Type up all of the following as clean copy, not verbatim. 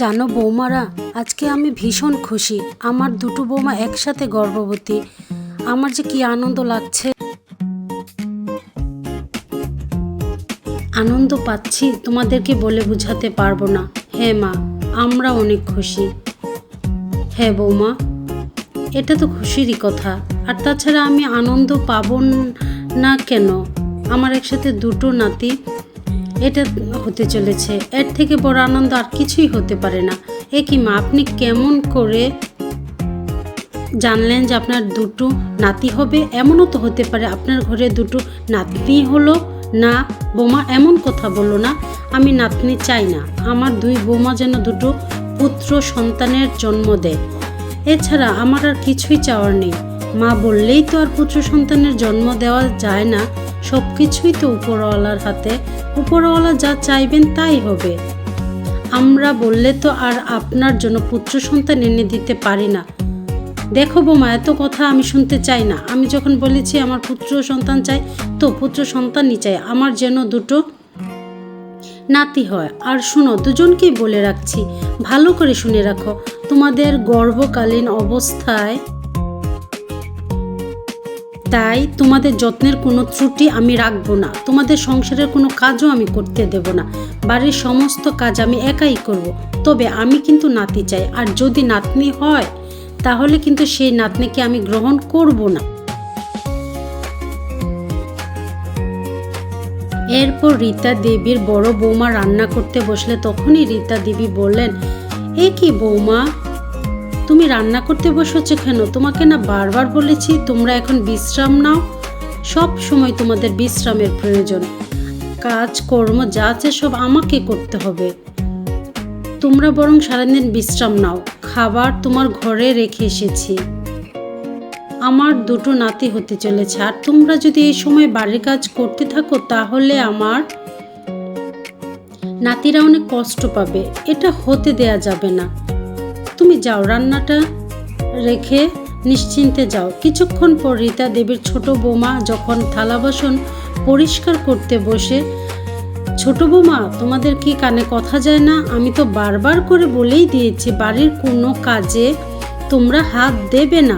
জানো বৌমারা, আজকে আমি ভীষণ খুশি। আমার দুটো বৌমা একসাথে গর্ভবতী। আমার যে কি আনন্দ লাগছে, আনন্দ পাচ্ছি তোমাদেরকে বলে বোঝাতে পারবো না। হ্যাঁ মা, আমরা অনেক খুশি। হ্যাঁ বৌমা, এটা তো খুশিরই কথা। আর তাছাড়া আমি আনন্দ পাবো না কেন? আমার একসাথে দুটো নাতি, এটা হতে চলেছে। এর থেকে বড় আনন্দ আর কিছুই হতে পারে না। এ কি মা, আপনি কেমন করে জানলেন যে আপনার দুটো নাতি হবে? এমনও তো হতে পারে আপনার ঘরে দুটো নাতনি হলো না। বৌমা এমন কথা বললো না। আমি নাতনি চাই না। আমার দুই বৌমা যেন দুটো পুত্র সন্তানের জন্ম দেয়। এছাড়া আমার আর কিছুই চাওয়ার নেই। মা বললেই তো আর পুত্র সন্তানের জন্ম দেওয়া যায় না। সব কিছুই তো উপরওয়ালার হাতে। উপরওয়ালা যা চাইবেন তাই হবে। আমরা বললে তো আর আপনার জন্য পুত্র সন্তান এনে দিতে পারি না। দেখো বৌমা, এত কথা আমি শুনতে চাই না। আমি যখন বলেছি আমার পুত্র সন্তান চাই, তো পুত্র সন্তানই চাই। আমার যেন দুটো নাতি হয়। আর শোনো, দুজনকেই বলে রাখছি, ভালো করে শুনে রাখো। তোমাদের গর্ভকালীন অবস্থায় তাই তোমাদের যত্নের কোনো ত্রুটি আমি রাখবো না। তোমাদের সংসারের কোনো কাজও আমি করতে দেব না। বাড়ির সমস্ত কাজ আমি একাই করব। তবে আমি কিন্তু নাতি চাই। আর যদি নাতনি হয় তাহলে কিন্তু সেই নাতনিকে আমি গ্রহণ করব না। এরপর রীতা দেবীর বড় বৌমা রান্না করতে বসলে তখনই রীতা দেবী বললেন, এ কি বৌমা, তুমি রান্না করতে বসেছো কেন? তোমাকে না বারবার বলেছি তোমরা এখন বিশ্রাম নাও। সব সময় তোমাদের বিশ্রামের প্রয়োজন। কাজকর্ম যা আছে সব আমাকে করতে হবে। তোমরা বরং সারাদিন বিশ্রাম নাও। খাবার তোমার ঘরে রেখে এসেছি। আমার দুটো নাতি হতে চলেছে। আর তোমরা যদি এই সময় বাড়ির কাজ করতে থাকো তাহলে আমার নাতিরা অনেক কষ্ট পাবে। এটা হতে দেয়া যাবে না। তুমি যাও, রান্নাটা রেখে নিশ্চিন্তে যাও। কিছুক্ষণ পর রীতা দেবীর ছোট বৌমা যখন থালা বাসন পরিষ্কার করতে বসে, ছোট বৌমা, তোমাদের কি কানে কথা যায় না? আমি তো বারবার করে বলেই দিয়েছি বাড়ির কোনো কাজে তোমরা হাত দেবে না।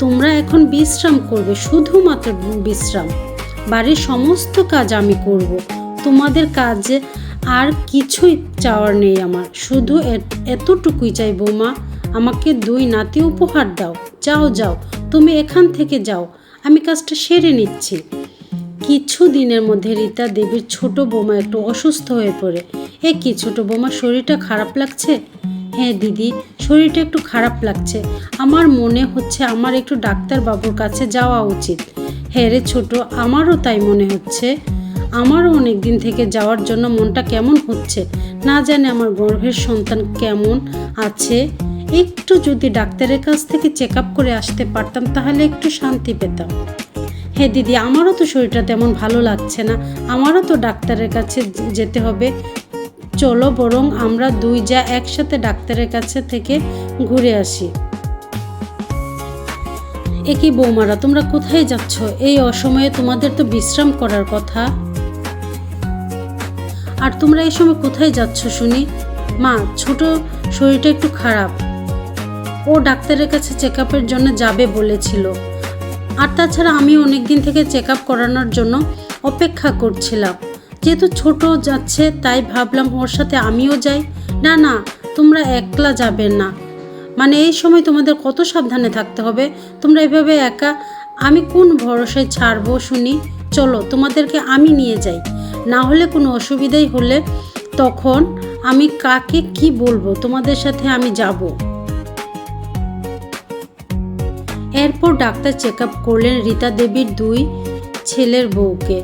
তোমরা এখন বিশ্রাম করবে, শুধুমাত্র বিশ্রাম। বাড়ির সমস্ত কাজ আমি করব। তোমাদের কাজে আর কিছুই চাওয়ার নেই আমার। শুধু এতটুকুই চাই বৌমা, আমাকে দুই নাতি উপহার দাও। যাও যাও, তুমি এখান থেকে যাও, আমি কাজটা সেরে নিচ্ছি। কিছু দিনের মধ্যে রীতা দেবীর ছোট বৌমা একটু অসুস্থ হয়ে পড়ে। এ কি ছোট বৌমা, শরীরটা খারাপ লাগছে? হ্যাঁ দিদি, শরীরটা একটু খারাপ লাগছে। আমার মনে হচ্ছে আমার একটু ডাক্তার বাবুর কাছে যাওয়া উচিত। হ্যাঁ রে ছোট, আমারও তাই মনে হচ্ছে। আমারও অনেক দিন থেকে যাওয়ার জন্য মনটা কেমন হচ্ছে। না জানি আমার গর্ভের সন্তান কেমন আছে। একটু যদি ডাক্তারের কাছ থেকে চেক আপ করে আসতে পারতাম তাহলে একটু শান্তি পেতাম। হ্যাঁ দিদি, আমারও তো শরীরটা তেমন ভালো লাগছে না। আমারও তো ডাক্তারের কাছে যেতে হবে। চলো বরং আমরা দুই যা একসাথে ডাক্তারের কাছে থেকে ঘুরে আসি। এ কি বৌমারা, তোমরা কোথায় যাচ্ছ? এই অসময়ে তোমাদের তো বিশ্রাম করার কথা। আর তোমরা এই সময় কোথায় যাচ্ছ শুনি? মা, ছোট শরীরটা একটু খারাপ, ও ডাক্তারের কাছে চেক আপের জন্য যাবে বলেছিল। আর তাছাড়া আমি অনেক দিন থেকে চেক আপ করানোর জন্য অপেক্ষা করছিলাম। যেহেতু ছোট যাচ্ছে তাই ভাবলাম ওর সাথে আমিও যাই। না না, তোমরা একলা যাবে না। মানে এই সময় তোমাদের কত সাবধানে থাকতে হবে। তোমরা এভাবে একা, আমি কোন ভরসায় ছাড়বো শুনি? চলো, তোমাদেরকে আমি নিয়ে যাই। না হলে কোনো অসুবিধাই হলে তখন আমি কাকে কি বলবো? তোমাদের সাথে আমি যাব। এরপর ডাক্তার চেক আপ করলেন রীতা দেবীর দুই ছেলের বউকে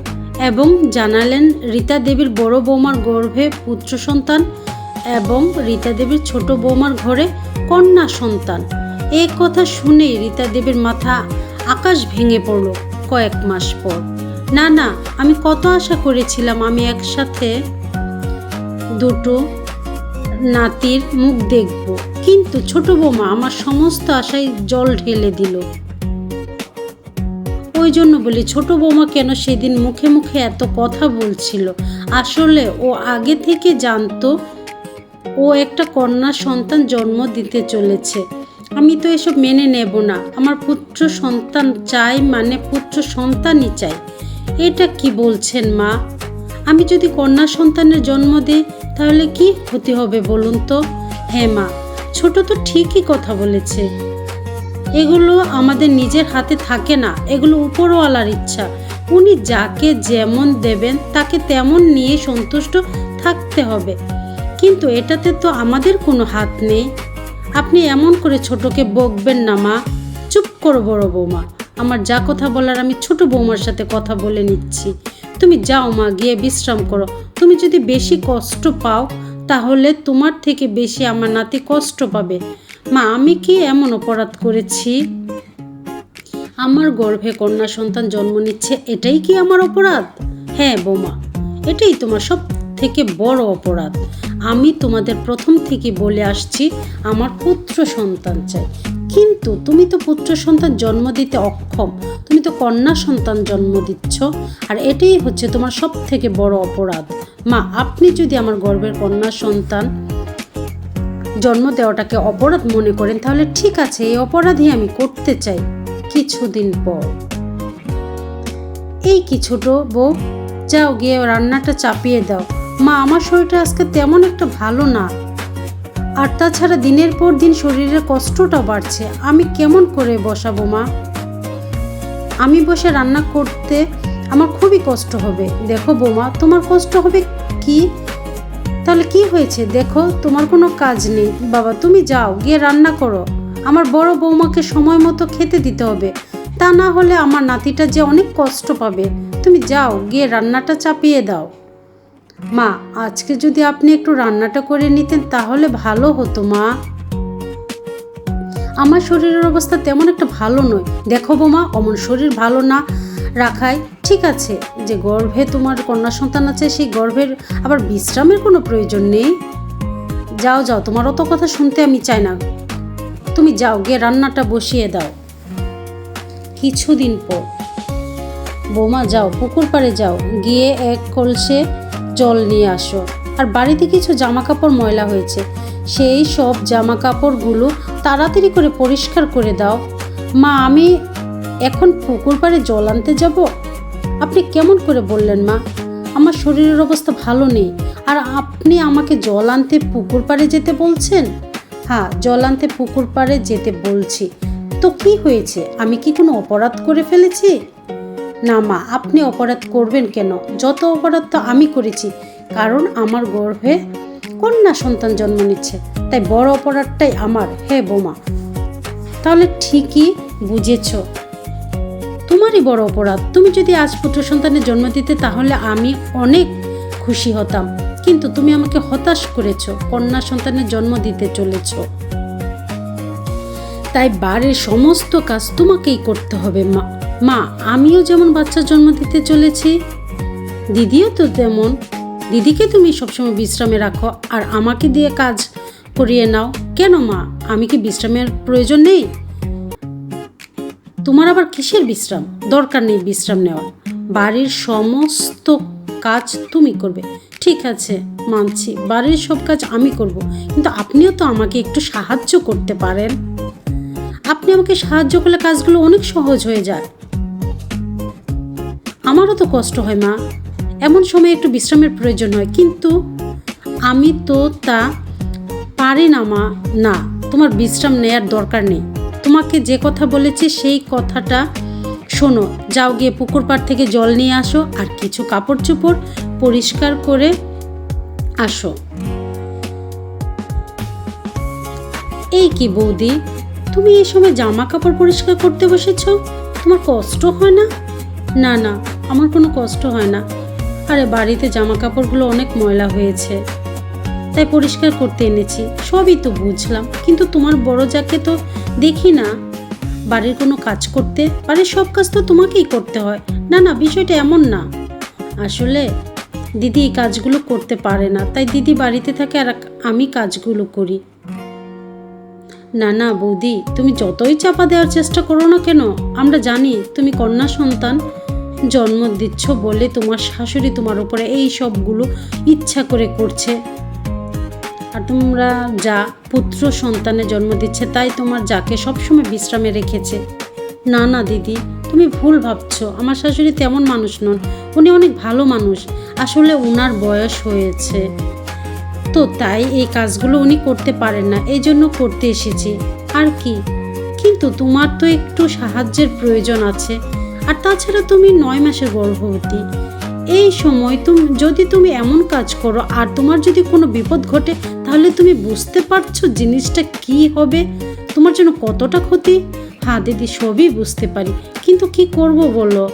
এবং জানালেন রীতা দেবীর বড় বৌমার গর্ভে পুত্র সন্তান এবং রীতা দেবীর ছোট বৌমার ঘরে কন্যা সন্তান। এই কথা শুনেই রীতা দেবীর মাথা আকাশ ভেঙে পড়ল। কয়েক মাস পর, না না, আমি কত আশা করেছিলাম আমি একসাথে দুটো নাতির মুখ দেখব, কিন্তু ছোট বৌমা আমার সমস্ত আশায় জল ঢেলে দিল। ওই জন্য বলি, ছোট বৌমা কেন সেদিন মুখে মুখে এত কথা বলছিল? আসলে ও আগে থেকে জানতো ও একটা কন্যা সন্তান জন্ম দিতে চলেছে। আমি তো এসব মেনে নেব না। আমার পুত্র সন্তান চাই মানে পুত্র সন্তানই চাই। এটা কি বলছেন মা? আমি যদি কন্যা সন্তানের জন্ম দিই তাহলে কি ক্ষতি হবে বলুন তো? হ্যাঁ মা, ছোট তো ঠিকই কথা বলেছে। এগুলো আমাদের নিজের হাতে থাকে না, এগুলো উপরওয়ালার ইচ্ছা। উনি যাকে যেমন দেবেন তাকে তেমন নিয়ে সন্তুষ্ট থাকতে হবে, কিন্তু এটাতে তো আমাদের কোনো হাত নেই। আপনি এমন করে ছোটকে বকবেন না মা। চুপ করো বড় বৌমা, আমার যা কথা বলার আমি ছোট বৌমার সাথে কথা বলে নিচ্ছি। তুমি যাও মা, গিয়ে বিশ্রাম করো। তুমি যদি বেশি কষ্ট পাও তাহলে তোমার থেকে বেশি আমার নাতি কষ্ট পাবে। মা, আমি কি এমন অপরাধ করেছি? আমার গর্ভে কন্যা সন্তান জন্ম নিচ্ছে, এটাই কি আমার অপরাধ? হ্যাঁ বৌমা, এটাই তোমার সব থেকে বড় অপরাধ। আমি তোমাদের প্রথম থেকে বলে আসছি আমার পুত্র সন্তান চাই, কিন্তু তুমি তো পুত্র সন্তান জন্ম দিতে অক্ষম, তুমি তো কন্যা সন্তান জন্ম দিচ্ছ, আর এটাই হচ্ছে তোমার সব থেকে বড় অপরাধ। মা, আপনি যদি আমার গর্ভের কন্যা সন্তান জন্ম দেওয়াটাকে অপরাধ মনে করেন তাহলে ঠিক আছে, এই অপরাধই আমি করতে চাই কিছুদিন পর। এই কি ছোট বউ, যাও গিয়ে রান্নাটা চাপিয়ে দাও। মা, আমার শরীরটা আজকে তেমন একটা ভালো না, আর তাছাড়া দিনের পর দিন শরীরের কষ্টটা বাড়ছে। আমি কেমন করে বসাবো মা? আমি বসে রান্না করতে আমার খুবই কষ্ট হবে। দেখো বৌমা, তোমার কষ্ট হবে কি? তাহলে কি হয়েছে? দেখো, তোমার কোনো কাজ নেই। বাবা, তুমি যাও গিয়ে রান্না করো। আমার বড় বৌমাকে সময় মতো খেতে দিতে হবে, তা না হলে আমার নাতিটা যে অনেক কষ্ট পাবে। তুমি যাও গিয়ে রান্নাটা চাপিয়ে দাও। মা, আজকে যদি আপনি একটু রান্নাটা করে নিতেন তাহলে ভালো হতো মা। আমার শরীরের অবস্থা তেমন একটা ভালো নয়। দেখো বৌমা, অমন শরীর ভালো না রাখাই ঠিক আছে। যে গর্ভে তোমার কন্যা সন্তান আছে, সেই গর্ভের আবার বিশ্রামের কোনো প্রয়োজন নেই। যাও যাও, তোমার অত কথা শুনতে আমি চাই না। তুমি যাও গিয়ে রান্নাটা বসিয়ে দাও। কিছুদিন পর, বৌমা যাও পুকুর পাড়ে যাও, গিয়ে এক কলসে জল নিয়ে আসো। আর বাড়িতে কিছু জামা কাপড় ময়লা হয়েছে, সেই সব জামা কাপড়গুলো তাড়াতাড়ি করে পরিষ্কার করে দাও। মা, আমি এখন পুকুর পাড়ে জল আনতে যাব? আপনি কেমন করে বললেন মা? আমার শরীরের অবস্থা ভালো নেই, আর আপনি আমাকে জল আনতে পুকুর পাড়ে যেতে বলছেন? হ্যাঁ, জল আনতে পুকুর পাড়ে যেতে বলছি। তো কি হয়েছে? আমি কি কোনো অপরাধ করে ফেলেছি? না মা, আপনি অপরাধ করবেন কেন? যত অপরাধ তো আমি করেছি, কারণ আমার গর্ভে কন্যা সন্তান জন্ম নিচ্ছে, তাই বড় অপরাধটাই আমার। হ্যাঁ বৌমা, তাহলে ঠিকই বুঝেছ, তোমারই বড় অপরাধ। তুমি যদি আজ পুত্র সন্তানের জন্ম দিতে তাহলে আমি অনেক খুশি হতাম, কিন্তু তুমি আমাকে হতাশ করেছ, কন্যা সন্তানের জন্ম দিতে চলেছ। তাই বাড়ির সমস্ত কাজ তোমাকেই করতে হবে মা। মা, আমিও যেমন বাচ্চার জন্ম দিতে চলেছি, দিদিও তো তেমন। দিদিকে তুমি সবসময় বিশ্রামে রাখো আর আমাকে দিয়ে কাজ করিয়ে নাও। কেন মা, আমি কি বিশ্রামের প্রয়োজন নেই? তোমার আবার কিসের বিশ্রাম? দরকার নেই বিশ্রাম নেওয়ার। বাড়ির সমস্ত কাজ তুমি করবে। ঠিক আছে, মানছি, বাড়ির সব কাজ আমি করব, কিন্তু আপনিও তো আমাকে একটু সাহায্য করতে পারেন। আপনি আমাকে সাহায্য করলে কাজগুলো অনেক সহজ হয়ে যায়। আমারও তো কষ্ট হয় মা, এমন সময় একটু বিশ্রামের প্রয়োজন হয়, কিন্তু আমি তো তা পারি না মা। না, তোমার বিশ্রাম নেয়ার দরকার নেই। তোমাকে যে কথা বলেছি সেই কথাটা শোনো। যাও গিয়ে পুকুর পাড় থেকে জল নিয়ে আসো আর কিছু কাপড় চোপড় পরিষ্কার করে আসো। এই কি বৌদি, তুমি এই সময় জামা কাপড় পরিষ্কার করতে বসেছো? তোমার কষ্ট হয় না? না না, আমার কোনো কষ্ট হয় না। আরে বাড়িতে জামা কাপড়গুলো অনেক ময়লা হয়েছে, তাই পরিষ্কার করতে এনেছি। সবই তো বুঝলাম, কিন্তু তোমার বড় যাকে তো দেখি না বাড়ির কোনো কাজ করতে। বাড়ির সব কাজ তো তোমাকেই করতে হয়। না না, বিষয়টা এমন না। আসলে দিদি এই কাজগুলো করতে পারে না, তাই দিদি বাড়িতে থাকে আর আমি কাজগুলো করি। না না বৌদি, তুমি যতই চাপা দেওয়ার চেষ্টা করো না কেন, আমরা জানি তুমি কন্যা সন্তান জন্ম দিচ্ছ বলে তোমার শাশুড়ি তোমার উপরে এই সবগুলো ইচ্ছা করে করছে। আর তোমরা যা পুত্র সন্তানের জন্ম দিচ্ছে, তাই তোমার যাকে সবসময় বিশ্রামে রেখেছে। না না দিদি, তুমি ভুল ভাবছো। আমার শাশুড়ি তেমন মানুষ নন, উনি অনেক ভালো মানুষ। আসলে ওনার বয়স হয়েছে তো, তাই এই কাজগুলো উনি করতে পারেন না, এই জন্য করতে এসেছি আর কি। কিন্তু তোমার তো একটু সাহায্যের প্রয়োজন আছে, আর তাছাড়া তুমি 9 মাসের গর্ভবতী। এই সময় যদি তুমি এমন কাজ করো আর তোমার যদি কোনো বিপদ ঘটে, তাহলে তুমি বুঝতে পারছো জিনিসটা কি হবে, তোমার জন্য কতটা ক্ষতি। হ্যাঁ দিদি, সবই বুঝতে পারি, কিন্তু কি করব বলো।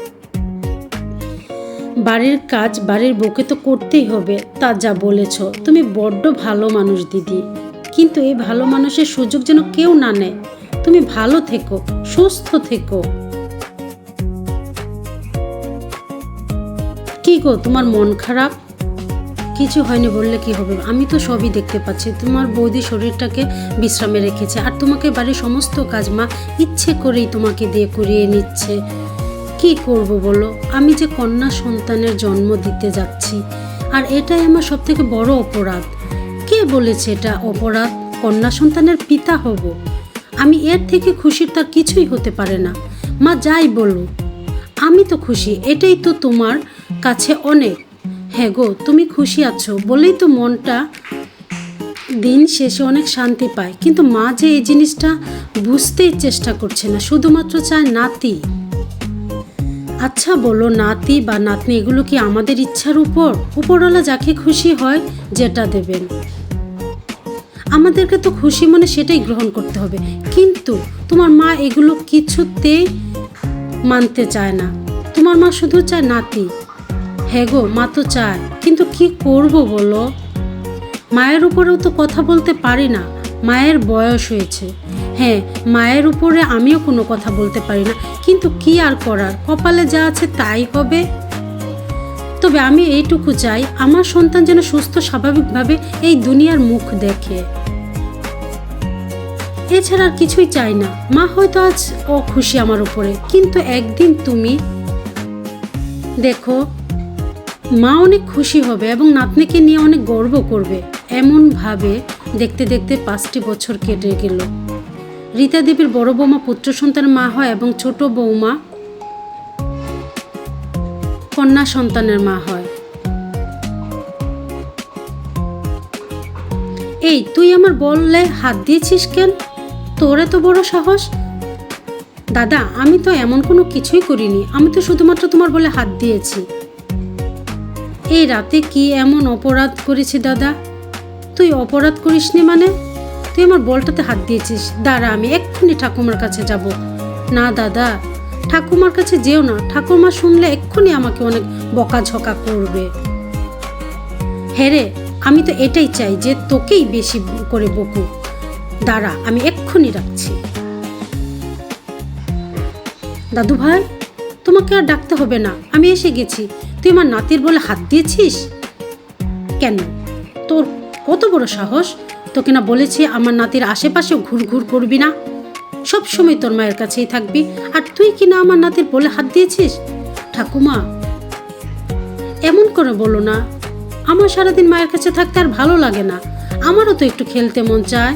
বাড়ির কাজ বাড়ির বউকে তো করতেই হবে। তা যা বলেছ, তুমি বড্ড ভালো মানুষ দিদি, কিন্তু এই ভালো মানুষের সুযোগ যেন কেউ না নেয়। তুমি ভালো থেকো, সুস্থ থেকো। কি গো, তোমার মন খারাপ? কিছু হয়নি বললে কি হবে, আমি তো সবই দেখতে পাচ্ছি। তোমার বৌদি শরীরটাকে বিশ্রামে রেখেছে, আর তোমাকে বাড়ির সমস্ত কাজ মা ইচ্ছে করেই তোমাকে দিয়ে করিয়ে নিচ্ছে। কি করব বলো, আমি যে কন্যা সন্তানের জন্ম দিতে যাচ্ছি, আর এটাই আমার সব থেকে বড় অপরাধ। কে বলেছে এটা অপরাধ? কন্যা সন্তানের পিতা হব আমি, এর থেকে খুশির তার কিছুই হতে পারে না। মা যাই বলো, আমি তো খুশি, এটাই তো তোমার কাছে অনেক। হ্যাঁ গো, তুমি খুশি আছো বলেই তো মনটা দিন শেষে অনেক শান্তি পায়। কিন্তু মা যে এই জিনিসটা বুঝতেই চেষ্টা করছে না, শুধুমাত্র চায় নাতি। আচ্ছা বলো, নাতি বা নাতনি এগুলো কি আমাদের ইচ্ছার উপরওয়ালা যাকে খুশি হয় যেটা দেবেন, আমাদেরকে তো খুশি মনে সেটাই গ্রহণ করতে হবে। কিন্তু তোমার মা এগুলো কিছুতেই মানতে চায় না, তোমার মা শুধু চায় নাতি। হ্যাঁ গো, মা তো চায়, কিন্তু কি করব বলো। মায়ের উপরেও তো কথা বলতে পারি না, মায়ের বয়স হয়েছে। হ্যাঁ, মায়ের উপরে আমিও কোনো কথা বলতে পারি না, কিন্তু কি আর করার, কপালে যা আছে তাই হবে। তবে আমি এইটুকু চাই, আমার সন্তান যেন সুস্থ স্বাভাবিকভাবে এই দুনিয়ার মুখ দেখে। এছাড়া আর কিছুই চাই না। মা হয়তো আজ খুশি আমার উপরে, কিন্তু একদিন তুমি দেখো মা অনেক খুশি হবে এবং নাতনিকে নিয়ে অনেক গর্ব করবে। এমনভাবে দেখতে দেখতে 5টি বছর কেটে গেল। রীতা দেবীর বড় বৌমা পুত্র সন্তানের মা হয় এবং ছোট বৌমা কন্যা সন্তানের মা হয়। এই তুই আমার বললে হাত দিয়েছিস কেন? তোর এত বড় সাহস? দাদা, আমি তো এমন কোনো কিছুই করিনি, আমি তো শুধুমাত্র তোমার বলে হাত দিয়েছি। এই রাতে কি এমন অপরাধ করেছি দাদা? তুই অপরাধ করিসনি মানে? তুই আমার বলটাতে হাত দিয়েছিস। দাঁড়া, আমি এক্ষুনি ঠাকুমার কাছে যাব। না দাদা, ঠাকুমার কাছে যেও না, ঠাকুমা শুনলে এক্ষুনি আমাকে অনেক বকাঝকা করবে। হ্যাঁ রে, আমি তো এটাই চাই যে তোকেই বেশি করে বকু। দাঁড়া, আমি এক্ষুনি রাখছি। দাদু ভাই, তোমাকে আর ডাকতে হবে না, আমি এসে গেছি। তুই আমার নাতির বলে হাত দিয়েছিস কেন? তোর কত বড় সাহস? তোকে না বলেছি আমার নাতির আশেপাশে ঘুরঘুর করবি না, সব সময় তোর মায়ের কাছেই থাকবি, আর তুই কি না আমার নাতির বলে হাত দিয়েছিস? ঠাকুমা, এমন করে বলো না। আমার সারাদিন মায়ের কাছে থাকতে আর ভালো লাগে না, আমারও তো একটু খেলতে মন চায়।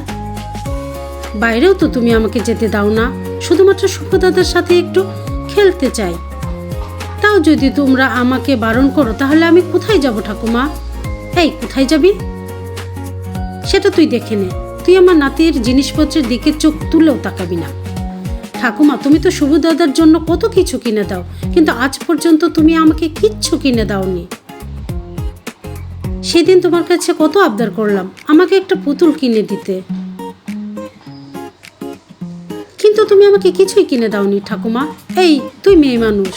বাইরেও তো তুমি আমাকে যেতে দাও না, শুধুমাত্র শুভদাদার সাথে একটু খেলতে চাই। তাও যদি তোমরা আমাকে বারণ করো, তাহলে আমি কোথায় যাব ঠাকুমা? এই, কোথায় যাবি সেটা তুই দেখে নে। তুই আমার নাতির জিনিসপত্রের দিকে চোখ তুলেও তাকাবি না। ঠাকুমা, তুমি তো শুভদাদার জন্য কত কিছু কিনে দাও, কিন্তু আজ পর্যন্ত তুমি আমাকে কিচ্ছু কিনে দাওনি। সেদিন তোমার কাছে কত আবদার করলাম আমাকে একটা পুতুল কিনে দিতে, কিন্তু তুমি আমাকে কিছুই কিনে দাওনি ঠাকুমা। এই, তুই মেয়ে মানুষ,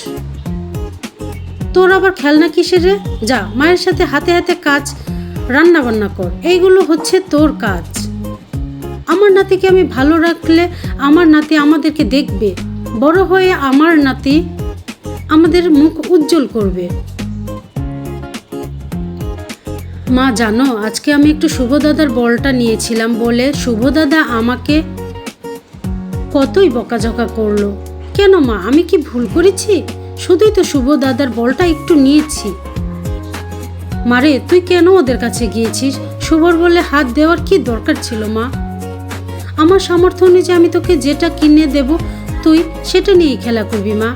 তোর আবার খেলনা কিসের রে? যা, মায়ের সাথে হাতে হাতে কাজ, রান্না বান্না কর, এইগুলো হচ্ছে তোর কাজ। আমার নাতিকে আমি ভালো রাখলে আমার নাতি আমাদেরকে দেখবে, বড় হয়ে আমার নাতি আমাদের মুখ উজ্জ্বল করবে। মা জানো, আজকে আমি একটু শুভদাদার বলটা নিয়েছিলাম বলে শুভদাদা আমাকে কতই বকাঝকা করলো। কেন মা, আমি কি ভুল করেছি? শুধুই তো শুভদাদার বলটা একটু নিয়েছি। মারে, তুই কেন ওদের কাছে গিয়েছিস? শুভর বলে হাত দেওয়ার কি দরকার ছিল মা? আমার সামর্থ্য অনুযায়ী আমি তোকে যেটা কিনে দেব তুই সেটা নিয়েই খেলা করবি মা।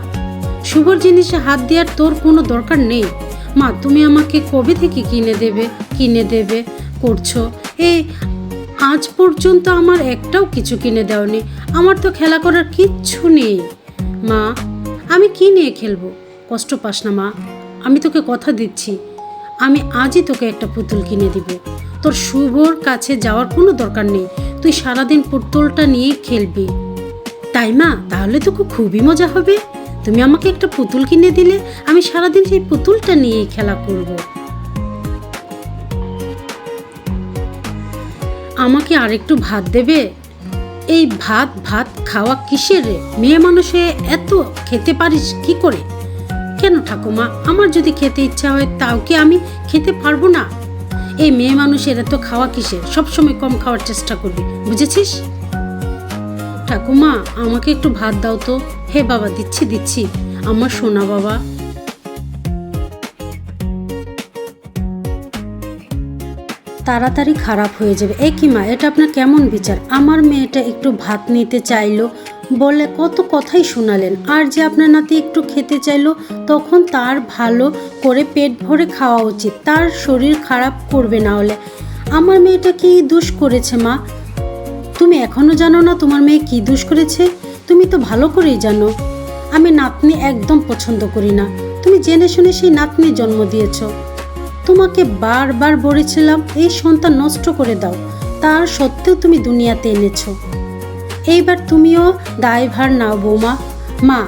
শুভর জিনিসে হাত দেওয়ার তোর কোনো দরকার নেই মা। তুমি আমাকে কবে থেকে কিনে দেবে করছো? আজ পর্যন্ত আমার একটাও কিছু কিনে দেওনি। আমার তো খেলা করার কিচ্ছু নেই মা। আমি কি নিয়ে খেলবো? কষ্ট পাস না মা, আমি তোকে কথা দিচ্ছি, আমি আজই তোকে একটা পুতুল কিনে দিব। তোর শুভর কাছে যাওয়ার কোনো দরকার নেই, তুই সারাদিন পুতুলটা নিয়ে খেলবি। তাই মা? তাহলে তো খুবই মজা হবে। তুমি আমাকে একটা পুতুল কিনে দিলে আমি সারাদিন সেই পুতুলটা নিয়েই খেলা করব। আমাকে আরেকটু ভাত দেবে? এই ভাত খাওয়া কিসের রে? মেয়ে মানুষে এত খেতে পারিস কি করে? কেন ঠাকুমা, আমার যদি খেতে ইচ্ছা হয় তাও কি আমি খেতে পারবো না? এই মেয়ে মানুষের এত খাওয়া কিসের? সবসময় কম খাওয়ার চেষ্টা করবি, বুঝেছিস? ঠাকুমা, আমাকে একটু ভাত দাও তো। হে বাবা, দিচ্ছি আমার সোনা বাবা। তাড়াতাড়ি খারাপ হয়ে যাবে। এ কি মা, এটা আপনার কেমন বিচার? আমার মেয়েটা একটু ভাত নিতে চাইলো বলে কত কথাই শোনালেন, আর যে আপনার নাতি একটু খেতে চাইলো তখন তার ভালো করে পেট ভরে খাওয়া উচিত, তার শরীর খারাপ করবে না হলে। আমার মেয়েটা কি দোষ করেছে মা? তুমি এখনো জানো না তোমার মেয়ে কি দোষ করেছে? তুমি তো ভালো করেই জানো। আমি নাতনি একদম পছন্দ করি না। তুমি জেনে শুনে সেই নাতনি জন্ম দিয়েছো। তোমাকে বারবার বলেছিলাম এই সন্তান নষ্ট করে দাও, তার সত্ত্বেও তুমি দুনিয়াতে এনেছো। এইবার তুমিও দায়ভার নাও বৌমা। মা,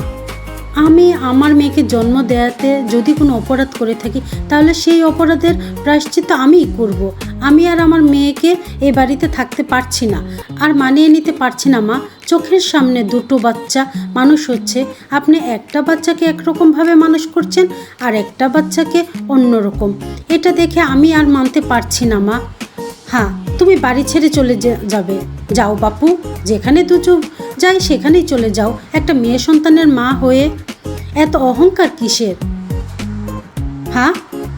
আমি আমার মেয়েকে জন্ম দেওয়াতে যদি কোনো অপরাধ করে থাকি তাহলে সেই অপরাধের প্রায়শ্চিত্ত আমিই করব। আমি আর আমার মেয়েকে এই বাড়িতে থাকতে পারছি না, আর মানিয়ে নিতে পারছি না মা। চোখের সামনে দুটো বাচ্চা মানুষ হচ্ছে, আপনি একটা বাচ্চাকে একরকমভাবে মানুষ করছেন আর একটা বাচ্চাকে অন্যরকম। এটা দেখে আমি আর মানতে পারছি না মা। হ্যাঁ, তুমি বাড়ি ছেড়ে চলে যাবে। যাও বাপু, যেখানে দুচোখ যাই সেখানেই চলে যাও। একটা মেয়ে সন্তানের মা হয়ে এত অহংকার কিসের? হ্যাঁ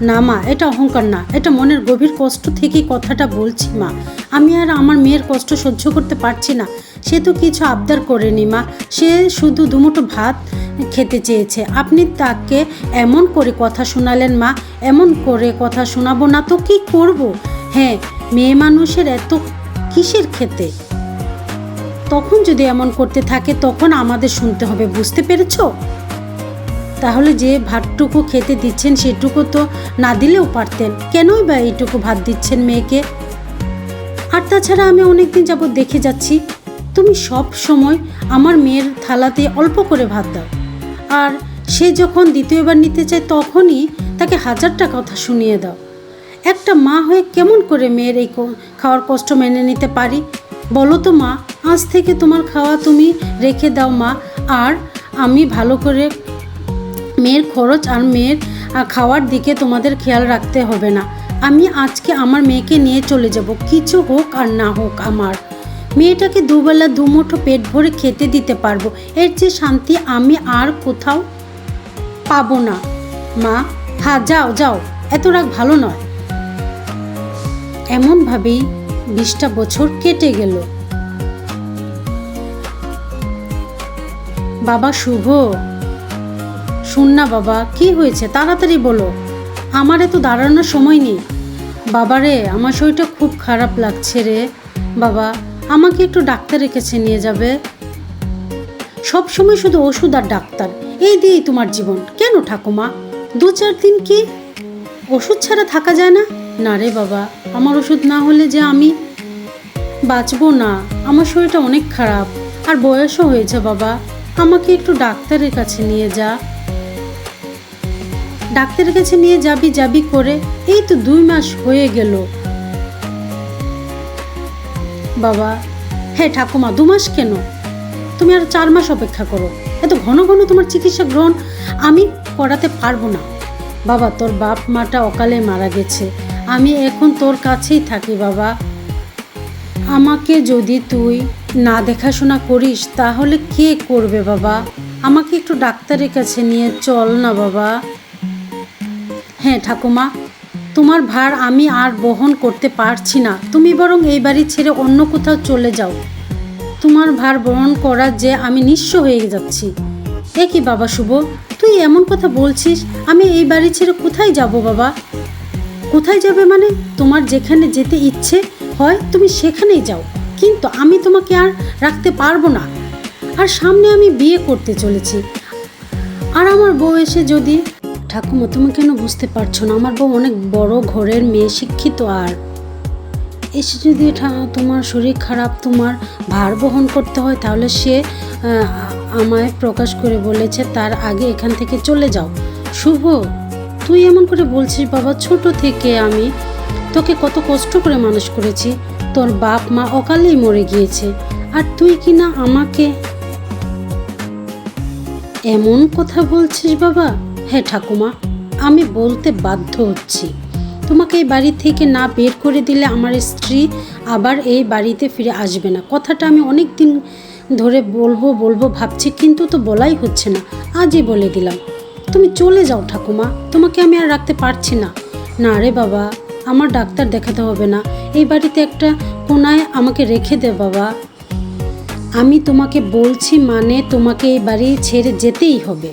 না মা, এটা অহংকার না, এটা মনের গভীর কষ্ট থেকেই কথাটা বলছি মা। আমি আর আমার মেয়ের কষ্ট সহ্য করতে পারছি না। সে তো কিছু আবদার করেনি মা, সে শুধু দুমুঠো ভাত খেতে চেয়েছে। আপনি তাকে এমন করে কথা শোনালেন মা। এমন করে কথা শোনাবো না তো কি করব? হ্যাঁ, মেয়ে মানুষের এত কিসের খেতে? তখন যদি এমন করতে থাকে তখন আমাদের শুনতে হবে, বুঝতে পেরেছো? তাহলে যে ভাতটুকু খেতে দিচ্ছেন সেটুকু তো না দিলেও পারতেন, কেনই বা এইটুকু ভাত দিচ্ছেন মেয়েকে? আর তাছাড়া আমি অনেকদিন যাবত দেখে যাচ্ছি তুমি সব সময় আমার মেয়ের থালাতে অল্প করে ভাত দাও, আর সে যখন দ্বিতীয়বার নিতে চায় তখনই তাকে হাজারটা কথা শুনিয়ে দাও। একটা মা হয়ে কেমন করে মেয়ের এই খাওয়ার কষ্ট মেনে নিতে পারি বলো তো মা? আজ থেকে তোমার খাওয়া তুমি রেখে দাও মা, আর আমি ভালো করে মেয়ের খরচ আর মেয়ের খাওয়ার দিকে তোমাদের খেয়াল রাখতে হবে না। আমি আজকে আমার মেয়েকে নিয়ে চলে যাব, কিছু হোক আর না হোক। আমার মেয়েটাকে দুবেলা দুমুঠো পেট ভরে খেতে দিতে পারবো, এর যে শান্তি আমি আর কোথাও পাবো না মা। হ্যাঁ, যাও যাও, এত রাগ ভালো নয়। এমনভাবেই 20টা বছর কেটে গেল। বাবা শুভ, শুন না বাবা, কি হয়েছে তাড়াতাড়ি বলো, আমার এত দাঁড়ানোর সময় নেই। বাবা রে, আমার শরীরটা খুব খারাপ লাগছে রে বাবা, আমাকে একটু ডাক্তারের কাছে নিয়ে যাবে। সব সময় শুধু ওষুধ আর ডাক্তার, এই দিয়েই তোমার জীবন। কেন ঠাকুমা, 2-4 দিন কি ওষুধ ছাড়া থাকা যায় না? না রে বাবা, আমার ওষুধ না হলে যে আমি বাঁচবো না। আমার শরীরটা অনেক খারাপ আর বয়সও হয়েছে বাবা, আমাকে একটু ডাক্তারের কাছে নিয়ে যা। ডাক্তারের কাছে নিয়ে যাবি করে এই তো 2 মাস হয়ে গেল বাবা। হ্যাঁ ঠাকুমা, 2 মাস কেন, তুমি আর 4 মাস অপেক্ষা করো। এত ঘন ঘন তোমার চিকিৎসা গ্রহণ আমি করাতে পারবো না বাবা। তোর বাপ মাটা অকালে মারা গেছে, আমি এখন তোর কাছেই থাকি বাবা। আমাকে যদি তুই না দেখাশোনা করিস তাহলে কে করবে বাবা? আমাকে একটু ডাক্তারের কাছে নিয়ে চল না বাবা। হ্যাঁ ঠাকুমা, তোমার ভার আমি আর বহন করতে পারছি না। তুমি বরং এই বাড়ি ছেড়ে অন্য কোথাও চলে যাও। তোমার ভার বহন করা যে আমি নিঃস্ব হয়ে যাচ্ছি। এ কি বাবা শুভ, তুই এমন কথা বলছিস? আমি এই বাড়ি ছেড়ে কোথায় যাব বাবা? কোথায় যাবে মানে? তোমার যেখানে যেতে ইচ্ছে হয় তুমি সেখানেই যাও, কিন্তু আমি তোমাকে আর রাখতে পারবো না। আর সামনে আমি বিয়ে করতে চলেছি, আর আমার বউ এসে যদি... ঠাকুমা, তুমি কেন বুঝতে পারছো না? আমার বউ অনেক বড় ঘরের মেয়ে, শিক্ষিত, আর এসে যদি তোমার শরীর খারাপ, তোমার ভার বহন করতে হয়, তাহলে সে আমায় প্রকাশ করে বলেছে তার আগে এখান থেকে চলে যাও। শুভ, তুই এমন করে বলছিস বাবা? ছোট থেকে আমি তোকে কত কষ্ট করে মানুষ করেছি, তোর বাপ মা অকালেই মরে গিয়েছে, আর তুই কি না আমাকে এমন কথা বলছিস বাবা? হ্যাঁ ঠাকুমা, আমি বলতে বাধ্য হচ্ছি। তোমাকে এই বাড়ি থেকে না বের করে দিলে আমার স্ত্রী আবার এই বাড়িতে ফিরে আসবে না। কথাটা আমি অনেক দিন ধরে বলবো ভাবছি, কিন্তু তো বলাই হচ্ছে না। আজই বলে দিলাম, তুমি চলে যাও ঠাকুমা, তোমাকে আমি আর রাখতে পারছি না। না রে বাবা, আমার ডাক্তার দেখাতে হবে না, এই বাড়িতে একটা কোনায় আমাকে রেখে দে বাবা। আমি তোমাকে বলছি মানে তোমাকে এই বাড়ি ছেড়ে যেতেই হবে।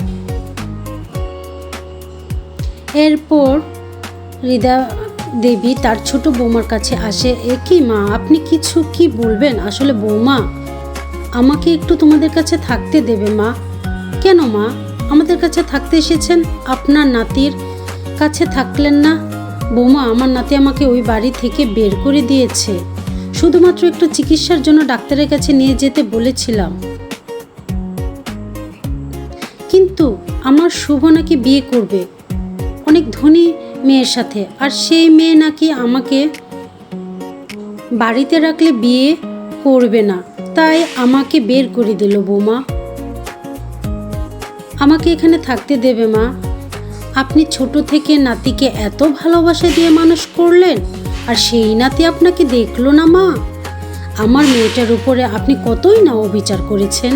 এরপর হৃদা দেবী তার ছোট বৌমার কাছে আসে। এ কি মা, আপনি কিছু কি বলবেন? আসলে বৌমা, আমাকে একটু তোমাদের কাছে থাকতে দেবে মা। কেন মা, আমাদের কাছে থাকতে এসেছেন? আপনার নাতির কাছে থাকলেন না? বৌমা, আমার নাতি আমাকে ওই বাড়ি থেকে বের করে দিয়েছে, শুধুমাত্র একটু চিকিৎসার জন্য ডাক্তারের কাছে নিয়ে যেতে বলেছিলাম। কিন্তু আমার শুভ নাকি বিয়ে করবে অনেক ধনী মেয়ের সাথে, আর সেই মেয়ে নাকি আমাকে বাড়িতে রাখলে বিয়ে করবে না, তাই আমাকে বের করে দিল। বৌমা, আমাকে এখানে থাকতে দেবে মা? আপনি ছোট থেকে নাতিকে এত ভালোবাসা দিয়ে মানুষ করলেন, আর সেই নাতি আপনাকে দেখলো না মা? আমার মেয়েটার উপরে আপনি কতই না অবিচার করেছেন।